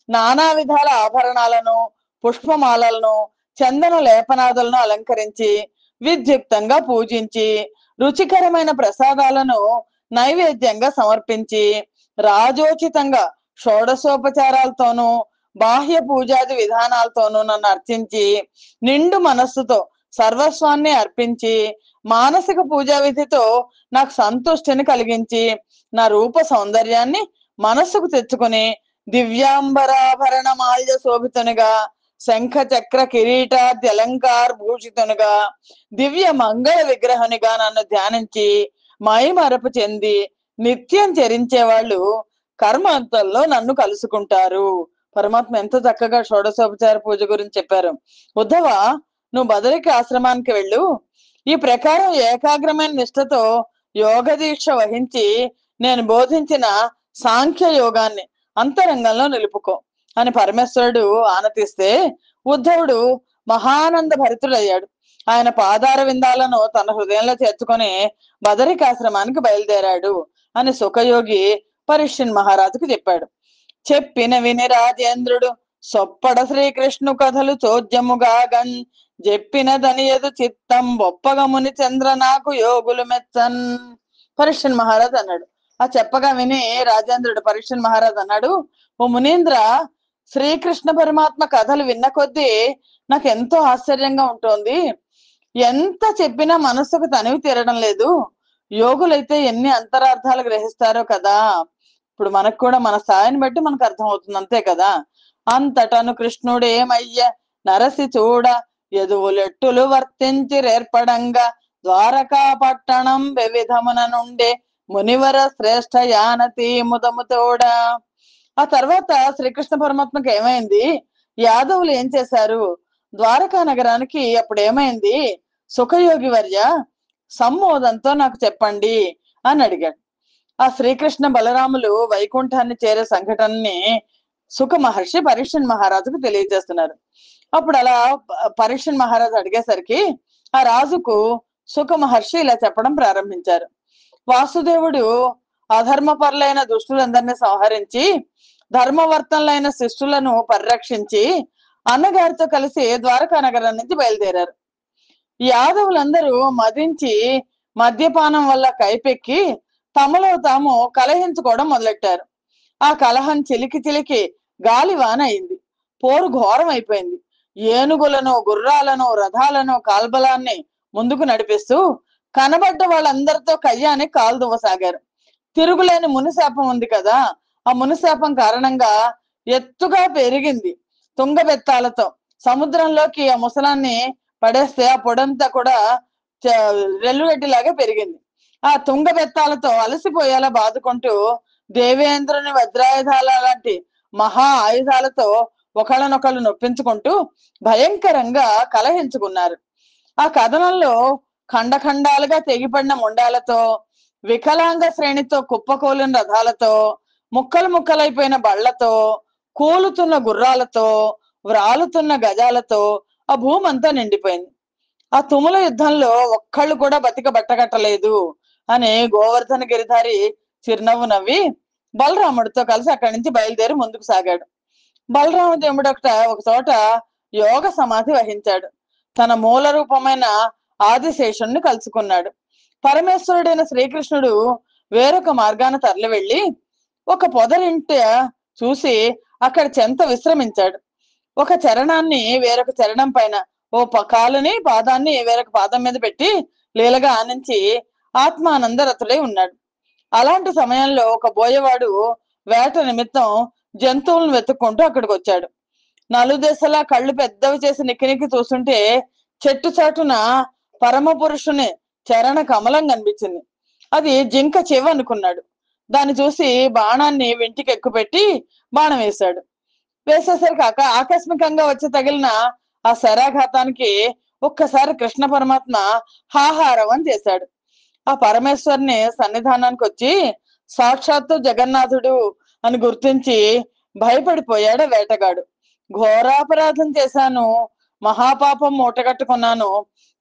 A: నానా విధాల ఆభరణాలను, పుష్పమాలలను, చందన లేపనాదులను అలంకరించి విద్యుక్తంగా పూజించి రుచికరమైన ప్రసాదాలను నైవేద్యంగా సమర్పించి రాజోచితంగా షోడశోపచారాలతోనూ బాహ్య పూజాది విధానాలతోనూ నన్ను అర్చించి నిండు మనస్సుతో సర్వస్వాన్ని అర్పించి మానసిక పూజా విధితో నాకు సంతుష్టిని కలిగించి నా రూప సౌందర్యాన్ని మనస్సుకు తెచ్చుకుని దివ్యాంబరాభరణ మాల్య శోభితునిగా, శంఖ చక్ర కిరీటాది అలంకార భూషితునిగా, దివ్య మంగళ విగ్రహునిగా నన్ను ధ్యానించి మైమరపు చెంది నిత్యం చరించే వాళ్ళు కర్మాంతంలో నన్ను కలుసుకుంటారు. పరమాత్మ ఎంత చక్కగా షోడశోపచార పూజ గురించి చెప్పారు. ఉద్ధవ, నువ్వు బదరికి ఆశ్రమానికి వెళ్ళు, ఈ ప్రకారం ఏకాగ్రమైన నిష్ఠతో యోగ దీక్ష వహించి నేను బోధించిన సాంఖ్య యోగాన్ని అంతరంగంలో నిలుపుకో అని పరమేశ్వరుడు ఆనతిస్తే ఉద్ధవుడు మహానంద భరితుడయ్యాడు. ఆయన పాదార విందాలను తన హృదయంలో చేర్చుకొని బదరికాశ్రమానికి బయలుదేరాడు అని సుఖయోగి పరీక్షణ్ మహారాజుకు చెప్పాడు. చెప్పిన విని రాజేంద్రుడు సొప్పడ శ్రీకృష్ణు కథలు చోద్యముగాగన్ చెప్పిన దనియదు చిత్తం ఒప్పగముని చంద్ర నాకు యోగులు మెచ్చన్. పరీక్షణ్ మహారాజ్ అన్నాడు. ఆ చెప్పగా విని రాజేంద్రుడు పరీక్షణ్ మహారాజ్ అన్నాడు, ఓ మునీంద్ర, శ్రీకృష్ణ పరమాత్మ కథలు విన్న కొద్దీ నాకు ఎంతో ఆశ్చర్యంగా ఉంటుంది. ఎంత చెప్పినా మనస్సుకు తనివి తీరడం లేదు. యోగులైతే ఎన్ని అంతరార్థాలు గ్రహిస్తారో కదా. ఇప్పుడు మనకు కూడా మన స్థాయిని బట్టి మనకు అర్థం అవుతుంది, అంతే కదా. అంతటను కృష్ణుడేమయ్య నరసి చూడ ఎదువులెట్టులు వర్తించి రేర్పడంగా ద్వారకా పట్టణం వివిధమున నుండే మునివర శ్రేష్ఠ యానతి ముదముతోడ. ఆ తర్వాత శ్రీకృష్ణ పరమాత్మకి ఏమైంది, యాదవులు ఏం చేశారు, ద్వారకా నగరానికి అప్పుడు ఏమైంది, సుఖయోగి వర్య సమ్మోదంతో నాకు చెప్పండి అని అడిగాడు. ఆ శ్రీకృష్ణ బలరాములు వైకుంఠాన్ని చేరే సంఘటనని సుఖ మహర్షి పరీక్షణ్ మహారాజుకు తెలియజేస్తున్నారు. అప్పుడు అలా పరీక్షణ్ మహారాజు అడిగేసరికి ఆ రాజుకు సుఖ మహర్షి ఇలా చెప్పడం ప్రారంభించారు. వాసుదేవుడు అధర్మపరులైన దుష్టులందరినీ సంహరించి ధర్మవర్తనులైన శిష్టులను పరిరక్షించి అన్నగారితో కలిసి ద్వారకా నగరం నుంచి బయలుదేరారు. యాదవులందరూ మదించి మద్యపానం వల్ల కైపెక్కి తమలో తాము కలహించుకోవడం మొదలెట్టారు. ఆ కలహం చిలికి చిలికి గాలివాన అయింది. పోరు ఘోరం అయిపోయింది. ఏనుగులను, గుర్రాలను, రథాలను, కాల్బలాన్ని ముందుకు నడిపిస్తూ కనబడ్డ వాళ్ళందరితో కయ్యాన్ని కాలు దువ్వసాగారు. తిరుగులేని మునిశాపం ఉంది కదా, ఆ మునిశాపం కారణంగా ఎత్తుగా పెరిగింది తుంగబెత్తాలతో. సముద్రంలోకి ఆ ముసలాన్ని పడేస్తే ఆ పొడంతా కూడా రెల్లుగడ్డిలాగా పెరిగింది. ఆ తుంగబెత్తాలతో అలసిపోయేలా బాదుకుంటూ దేవేంద్రుని వజ్రాయుధాల లాంటి మహా ఆయుధాలతో ఒకళ్ళనొకళ్ళు నొప్పించుకుంటూ భయంకరంగా కలహించుకున్నారు. ఆ కథనంలో ఖండఖండాలుగా తెగిపడిన ముండాలతో, వికలాంగ శ్రేణితో కుప్పకూలిన రథాలతో, ముక్కలు ముక్కలైపోయిన బళ్లతో, కూలుతున్న గుర్రాలతో, వ్రాలుతున్న గజాలతో ఆ భూమి అంతా నిండిపోయింది. ఆ తుముల యుద్ధంలో ఒక్కళ్ళు కూడా బతిక బట్టగట్టలేదు అని గోవర్ధన గిరిధారి చిరునవ్వు నవ్వి బలరాముడితో కలిసి అక్కడి నుంచి బయలుదేరి ముందుకు సాగాడు. బలరామదేవుడు ఒక చోట యోగ సమాధి వహించాడు. తన మూల రూపమైన ఆదిశేషుణ్ణి కలుసుకున్నాడు. పరమేశ్వరుడైన శ్రీకృష్ణుడు వేరొక మార్గాన తరలి వెళ్ళి ఒక పొదరింట చూసి అక్కడ చెంత విశ్రమించాడు. ఒక చరణాన్ని వేరొక చరణం పైన కాలుని పాదాన్ని వేరొక పాదం మీద పెట్టి లీలగా ఆనించి ఆత్మానందరతుడై ఉన్నాడు. అలాంటి సమయంలో ఒక బోయవాడు వేట నిమిత్తం జంతువులను వెతుక్కుంటూ అక్కడికి వచ్చాడు. నలుదెసలా కళ్ళు పెద్దవి చేసి నిక్కి చూస్తుంటే చెట్టు చాటున పరమ పురుషుని చరణ కమలం కనిపించింది. అది జింక చెవి అనుకున్నాడు. దాన్ని చూసి బాణాన్ని వెంటికి ఎక్కుపెట్టి బాణం వేశాడు. వేసేసరికి ఆకస్మికంగా వచ్చి తగిలిన ఆ శరాఘాతానికి ఒక్కసారి కృష్ణ పరమాత్మ హాహారవం చేశాడు. ఆ పరమేశ్వరుని సన్నిధానానికి వచ్చి సాక్షాత్తు జగన్నాథుడు అని గుర్తించి భయపడిపోయాడు వేటగాడు. ఘోరాపరాధం చేశాను, మహాపాపం మూటగట్టుకున్నాను,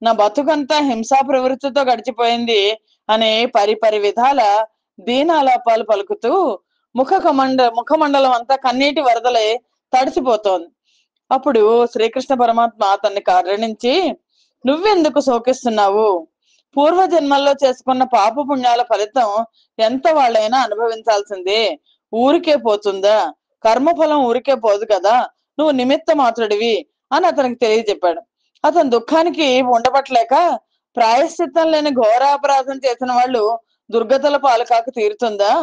A: నా బతుకంతా హింసా ప్రవృత్తితో గడిచిపోయింది అని పరిపరి విధాల దీనాలాపాలు పలుకుతూ ముఖమండలం అంతా కన్నీటి వరదలై తడిసిపోతోంది. అప్పుడు శ్రీకృష్ణ పరమాత్మ అతన్ని కరుణించి, నువ్వెందుకు శోకిస్తున్నావు? పూర్వజన్మల్లో చేసుకున్న పాప పుణ్యాల ఫలితం ఎంత వాళ్ళైనా అనుభవించాల్సిందే, ఊరికే పోతుందా? కర్మఫలం ఊరికే పోదు కదా, నువ్వు నిమిత్త మాత్రుడివి అని అతనికి తెలియజెప్పాడు. అతని దుఃఖానికి ఉండబట్టలేక, ప్రాయశ్చిత్తం లేని ఘోరాపరాధం చేసిన వాళ్ళు దుర్గతుల పాలు కాక తీరుతుందా?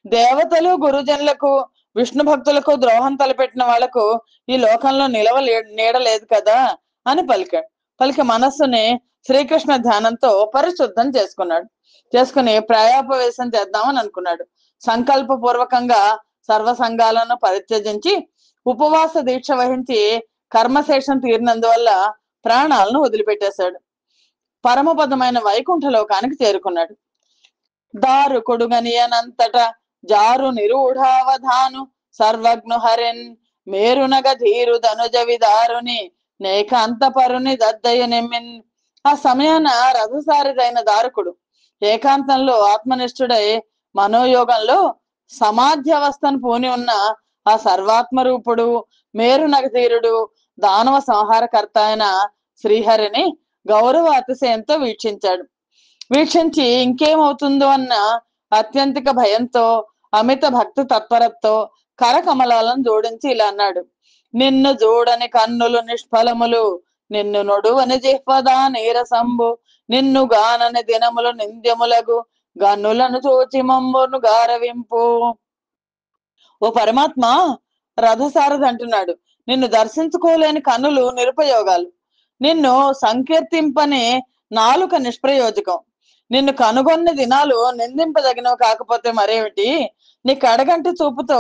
A: దేవతలు గురుజనులకు విష్ణు భక్తులకు ద్రోహం తలపెట్టిన వాళ్లకు ఈ లోకంలో నీడలేదు కదా అని పలికి మనస్సుని శ్రీకృష్ణ ధ్యానంతో పరిశుద్ధం చేసుకుని ప్రాయాపవేశం చేద్దామని అనుకున్నాడు. సంకల్ప పూర్వకంగా సర్వ సంఘాలను పరిత్యజించి ఉపవాస దీక్ష వహించి కర్మశేషం తీరినందువల్ల ప్రాణాలను వదిలిపెట్టేశాడు. పరమపదమైన వైకుంఠ లోకానికి చేరుకున్నాడు. దారు కొడుగనియనంతట జారు నిరూఢావధాను సర్వజ్ఞు హరిన్ మేరునగ ధీరు ధనుజ విదారుని నేకాంతపరుని దద్దయ నెమ్మిన్. ఆ సమయాన రథసారిదైన దారుకుడు ఏకాంతంలో ఆత్మనిష్ఠుడై మనోయోగంలో సమాధ్యవస్థను పూని ఉన్న ఆ సర్వాత్మ రూపుడు మేరునగ ధీరుడు దానవ సంహారకర్త అయిన శ్రీహరిని గౌరవ అతిశయంతో వీక్షించి ఇంకేమవుతుందో అన్న అత్యంతిక భయంతో అమిత భక్తి తత్పరతో కరకమలాలను జోడించి ఇలా అన్నాడు: నిన్ను చూడని కన్నులు నిష్ఫలములు, నిన్ను నొడువని జిహ్వదా నీరసంబు, నిన్ను గానని దినములు నింద్యములగు, గన్నులను చూచి మమ్మును గారవింపు. ఓ పరమాత్మ, రథసారథి అంటున్నాడు, నిన్ను దర్శించుకోలేని కన్నులు నిరుపయోగాలు, నిన్ను సంకీర్తింపని నాలుక నిష్ప్రయోజకం, నిన్ను కనుగొన్న దినాలు నిందింపదగినవి కాకపోతే మరేమిటి? నీ కడగంటి చూపుతో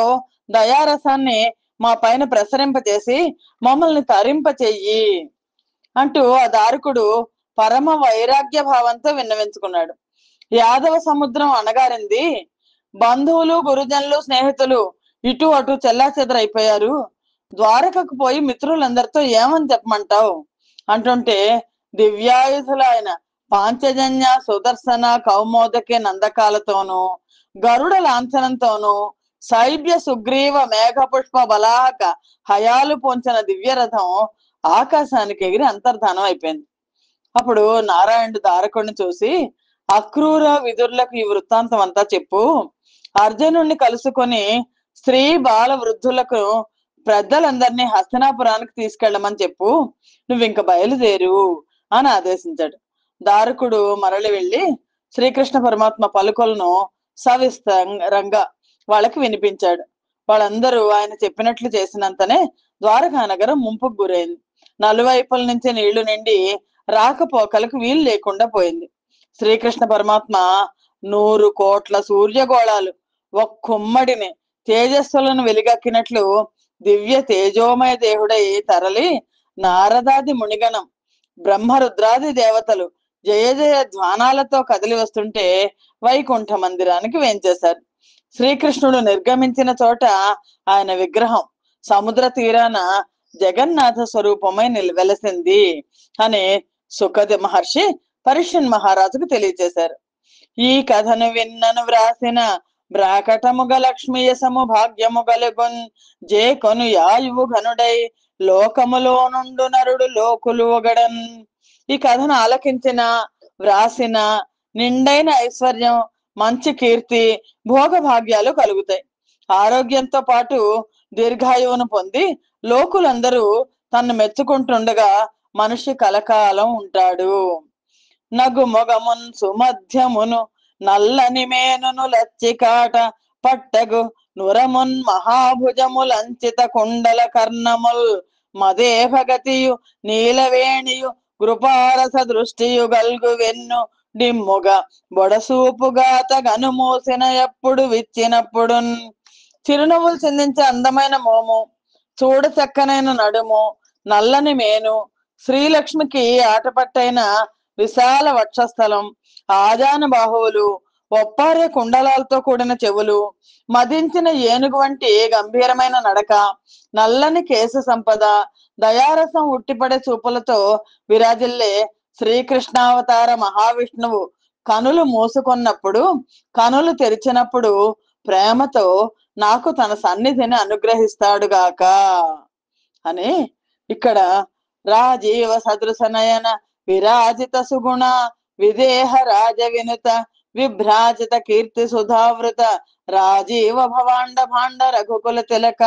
A: దయారసాన్ని మా పైన ప్రసరింపచేసి మమ్మల్ని తరింప చెయ్యి అంటూ ఆ దారుకుడు పరమ వైరాగ్య భావంతో విన్నవించుకున్నాడు. యాదవ సముద్రం అణగారింది. బంధువులు, గురుజనులు, స్నేహితులు ఇటు అటు చెల్లాచెదరైపోయారు. ద్వారకకు పోయి మిత్రులందరితో ఏమని చెప్పమంటావు అంటుంటే, దివ్యాయుధుల ఆయన పాంచజన్య, సుదర్శన, కౌమోదకి నందకాలతోనూ గరుడ లాంఛనంతోనూ శైబ్య, సుగ్రీవ, మేఘపుష్ప, బలాహక హయాలు పొంచిన దివ్యరథం ఆకాశానికి ఎగిరి అంతర్ధానం అయిపోయింది. అప్పుడు నారాయణుడు దారకుడిని చూసి, అక్రూర విదురులకు ఈ వృత్తాంతం అంతా చెప్పు, అర్జునుడిని కలుసుకొని స్త్రీ బాల వృద్ధులకు పెద్దలందరినీ హస్తినాపురానికి తీసుకెళ్ళమని చెప్పు, నువ్వు ఇంక బయలుదేరు అని ఆదేశించాడు. దారుకుడు మరలి వెళ్ళి శ్రీకృష్ణ పరమాత్మ పలుకులను సవిస్తరంగా వాళ్ళకి వినిపించాడు. వాళ్ళందరూ ఆయన చెప్పినట్లు చేసినంతనే ద్వారకా నగరం ముంపుకు గురైంది. నలువైపుల నుంచి నీళ్లు నిండి రాకపోకలకు వీలు లేకుండా పోయింది. శ్రీకృష్ణ పరమాత్మ 100 కోట్ల సూర్యగోళాలు ఒక్కుమ్మడిని తేజస్సులను వెలిగక్కినట్లు దివ్య తేజోమయ దేహుడై తరలి నారదాది మునిగణం, బ్రహ్మరుద్రాది దేవతలు జయ జయ ధ్వానాలతో కదిలి వస్తుంటే వైకుంఠ మందిరానికి వేంచేశారు. శ్రీకృష్ణుడు నిర్గమించిన చోట ఆయన విగ్రహం సముద్ర తీరాన జగన్నాథ స్వరూపమై వెలసింది అని సుఖద మహర్షి పరీక్షన్ మహారాజుకు తెలియజేశారు. ఈ కథను విన్నను వ్రాసిన బ్రాకటముగ లక్ష్మీయసము భాగ్యము గలుగొన్ జే కొను యాయువు ఘనుడై లోకములో నుండు నరుడు లోకులు ఒగడన్. ఈ కథను ఆలకించిన, వ్రాసిన నిండైన ఐశ్వర్యం, మంచి కీర్తి, భోగభాగ్యాలు కలుగుతాయి. ఆరోగ్యంతో పాటు దీర్ఘాయువును పొంది లోకులందరూ తన్ను మెచ్చుకుంటుండగా మనిషి కలకాలం ఉంటాడు. నగుమొగమున్ సుమధ్యమును నల్లని మేనును లచ్చికాట పట్టగు నురమున్ మహాభుజములంచిత కుండల కర్ణముల్ మదేభగతియు నీలవేణియు కృపారస దృష్టియు గల్గు వెన్ను డిమ్ముగా బొడసూపుగాత గనుమూసిన ఎప్పుడు విచ్చినప్పుడు చిరునవ్వులు చిందించే అందమైన మోము, చూడ చక్కనైన నడుము, నల్లని మేను, శ్రీలక్ష్మికి ఆటపట్టైన విశాల వక్షస్థలం, ఆజాన బాహువులు, ఒప్పారే కుండలాలతో కూడిన చెవులు, మదించిన ఏనుగు వంటి గంభీరమైన నడక, నల్లని కేశ సంపద, దయారసం ఉట్టిపడే చూపులతో విరాజిల్లే శ్రీకృష్ణావతార మహావిష్ణువు కనులు మూసుకున్నప్పుడు, కనులు తెరిచినప్పుడు ప్రేమతో నాకు తన సన్నిధిని అనుగ్రహిస్తాడుగాక అని ఇక్కడ రాజీవ సదృశ నయన విరాజిత సుగుణ విదేహ రాజ వినుత విభ్రాజిత కీర్తి సుధావృత రాజీవ భవాండ భాండ రఘుకుల తిలక.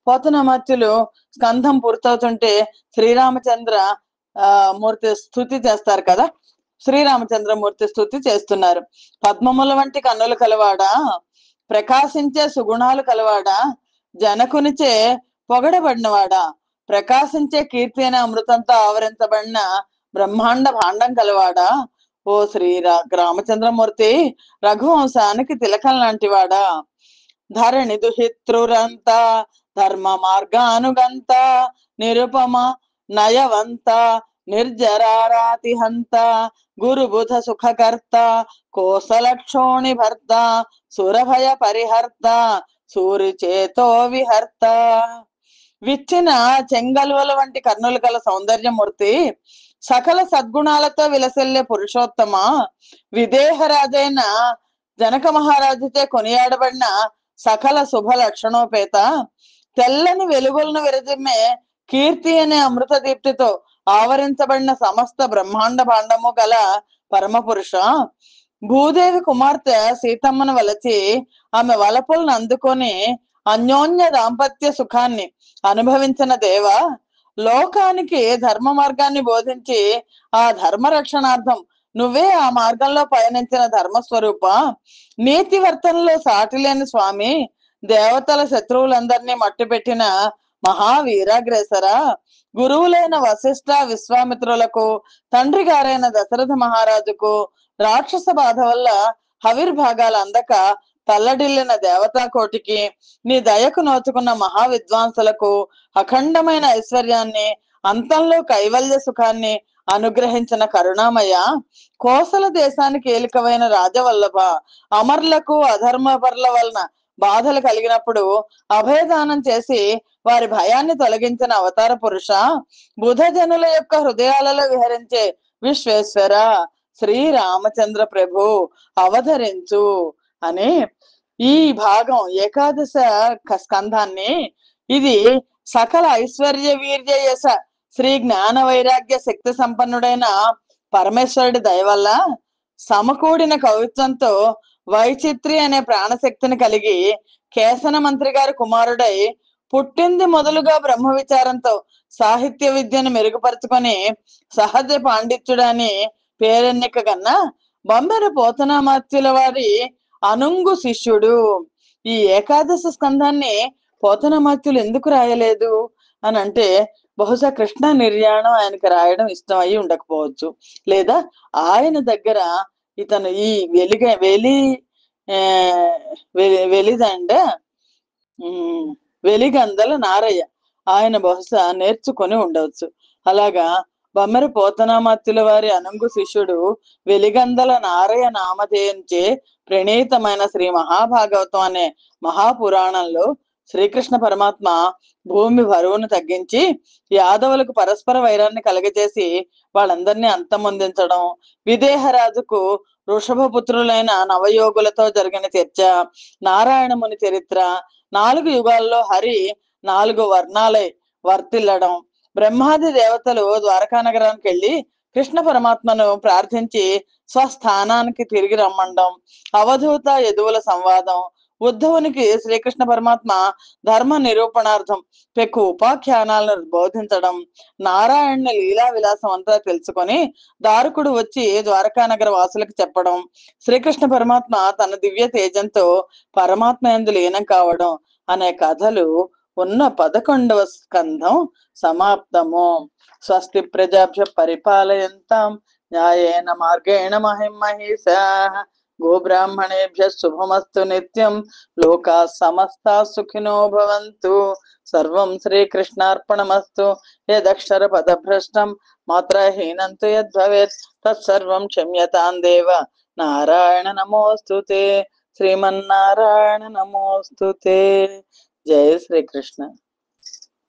A: పోతనమాత్యులు స్కంధం పూర్తవుతుంటే శ్రీరామచంద్ర మూర్తి స్తుతి చేస్తారు కదా, శ్రీరామచంద్రమూర్తి స్తుతి చేస్తున్నారు. పద్మముల వంటి కన్నులు కలవాడా, ప్రకాశించే సుగుణాలు కలవాడా, జనకునిచే పొగడబడినవాడా, ప్రకాశించే కీర్తి అనే అమృతంతో ఆవరించబడిన బ్రహ్మాండ భాండం కలవాడా, ఓ రామచంద్రమూర్తి రఘువంశానికి తిలకం లాంటివాడా, ధరణి దుహిత్రురంత ధర్మ మార్గానుగంత నిరుపమ నయవంత నిర్జరారాతిహంత గురుబుధ సుఖకర్త కోసలక్షోణి భర్త సురభయ పరిహర్త సూరి చేతో విహర్త. విచ్చిన చెంగల్వల వంటి కర్ణులు గల సౌందర్యమూర్తి, సకల సద్గుణాలతో విలసిల్లే పురుషోత్తమ, విదేహరాజైన జనక మహారాజుచే కొనియాడబడిన సకల శుభ లక్షణోపేత, తెల్లని వెలుగులను విరజిమ్మే కీర్తి అనే అమృత దీప్తితో ఆవరించబడిన సమస్త బ్రహ్మాండ భాండము గల పరమ పురుష, భూదేవి కుమార్తె సీతమ్మను వలచి ఆమె వలపులను అందుకొని అన్యోన్య దాంపత్య సుఖాన్ని అనుభవించిన దేవ, లోకానికి ధర్మ మార్గాన్ని బోధించి ఆ ధర్మ రక్షణార్థం నువ్వే ఆ మార్గంలో పయనించిన ధర్మస్వరూప, నీతి వర్తనలో సాటి లేని స్వామి, దేవతల శత్రువులందరినీ మట్టుపెట్టిన మహావీరాగ్రేసర, గురువులైన వశిష్ఠ విశ్వామిత్రులకు, తండ్రి గారైన దశరథ మహారాజుకు రాక్షస బాధ వల్ల హవిర్భాగాలు అందక తల్లడిల్లిన దేవతా కోటికి, నీ దయకు నోచుకున్న మహావిద్వాంసులకు అఖండమైన ఐశ్వర్యాన్ని, అంతంలో కైవల్య సుఖాన్ని అనుగ్రహించిన కరుణామయ, కోసల దేశానికి ఏలికవైన రాజవల్లభ, అమర్లకు అధర్మపరుల వలన బాధలు కలిగినప్పుడు అభయదానం చేసి వారి భయాన్ని తొలగించిన అవతార పురుష, బుధజనుల యొక్క హృదయాలలో విహరించే విశ్వేశ్వర శ్రీరామచంద్ర ప్రభు అవతరించు అని ఈ భాగం ఏకాదశ స్కంధాన్ని, ఇది సకల ఐశ్వర్య వీర్య యశ శ్రీ జ్ఞాన వైరాగ్య శక్తి సంపన్నుడైన పరమేశ్వరుడి దయ వల్ల సమకూడిన కవిత్వంతో వైచిత్రి అనే ప్రాణశక్తిని కలిగి కేసన మంత్రి గారి కుమారుడై పుట్టింది మొదలుగా బ్రహ్మ విచారంతో సాహిత్య విద్యను మెరుగుపరుచుకొని సహజ పాండిత్యుడని పేరెన్నిక కన్నా బొమ్మెర పోతనామాత్యుల వారి అనుంగు శిష్యుడు. ఈ ఏకాదశ స్కంధాన్ని పోతనామాత్యులు ఎందుకు రాయలేదు అని అంటే, బహుశా కృష్ణ నిర్యాణం ఆయనకి రాయడం ఇష్టం అయి ఉండకపోవచ్చు, లేదా ఆయన దగ్గర ఇతను ఈ వెలిదండ వెలిగందల నారయ్య ఆయన బహుశా నేర్చుకొని ఉండవచ్చు. అలాగా బొమ్మెర పోతనామాత్యుల వారి అనుంగు శిష్యుడు వెలిగందల నారయ్య నామధేయంచే ప్రణీతమైన శ్రీ మహాభాగవతం అనే మహాపురాణంలో శ్రీకృష్ణ పరమాత్మ భూమి బరువును తగ్గించి యాదవులకు పరస్పర వైరాన్ని కలగజేసి వాళ్ళందరినీ అంతమొందించడం, విదేహరాజుకు వృషభపుత్రులైన నవయోగులతో జరిగిన చర్చ, నారాయణముని చరిత్ర, 4 యుగాల్లో హరి 4 వర్ణాలై వర్తిల్లడం, బ్రహ్మాది దేవతలు ద్వారకా నగరానికి వెళ్ళి కృష్ణ పరమాత్మను ప్రార్థించి స్వస్థానానికి తిరిగి రమ్మండం, అవధూత యదువుల సంవాదం, ఉద్ధవునికి శ్రీకృష్ణ పరమాత్మ ధర్మ నిరూపణార్థం పెక్కు ఉపాఖ్యానాలను బోధించడం, నారాయణుని లీలా విలాసం అంతా తెలుసుకొని దారుకుడు వచ్చి ద్వారకానగర వాసులకు చెప్పడం, శ్రీకృష్ణ పరమాత్మ తన దివ్య తేజంతో పరమాత్మ యందు లీనం కావడం అనే కథలు ఉన్న 11వ స్కంధం సమాప్తము. స్వస్తి ప్రజాభ్య పరిపాలయంతాం న్యాయేన మార్గేణ మహిమహీషాః గోబ్రాహ్మణేభ్య శుభమస్తు నిత్యం లోకా సమస్తా సుఖినో భవంతు. సర్వం శ్రీకృష్ణార్పణమస్తు. యదక్షర పదభ్రష్టం మాత్రహీనం తు యద్భవేత్ తత్సర్వం క్షమ్యతాం దేవ. నారాయణ నమోస్తుతే. శ్రీమన్నారాయణ నమోస్తుతే. జయ శ్రీకృష్ణ.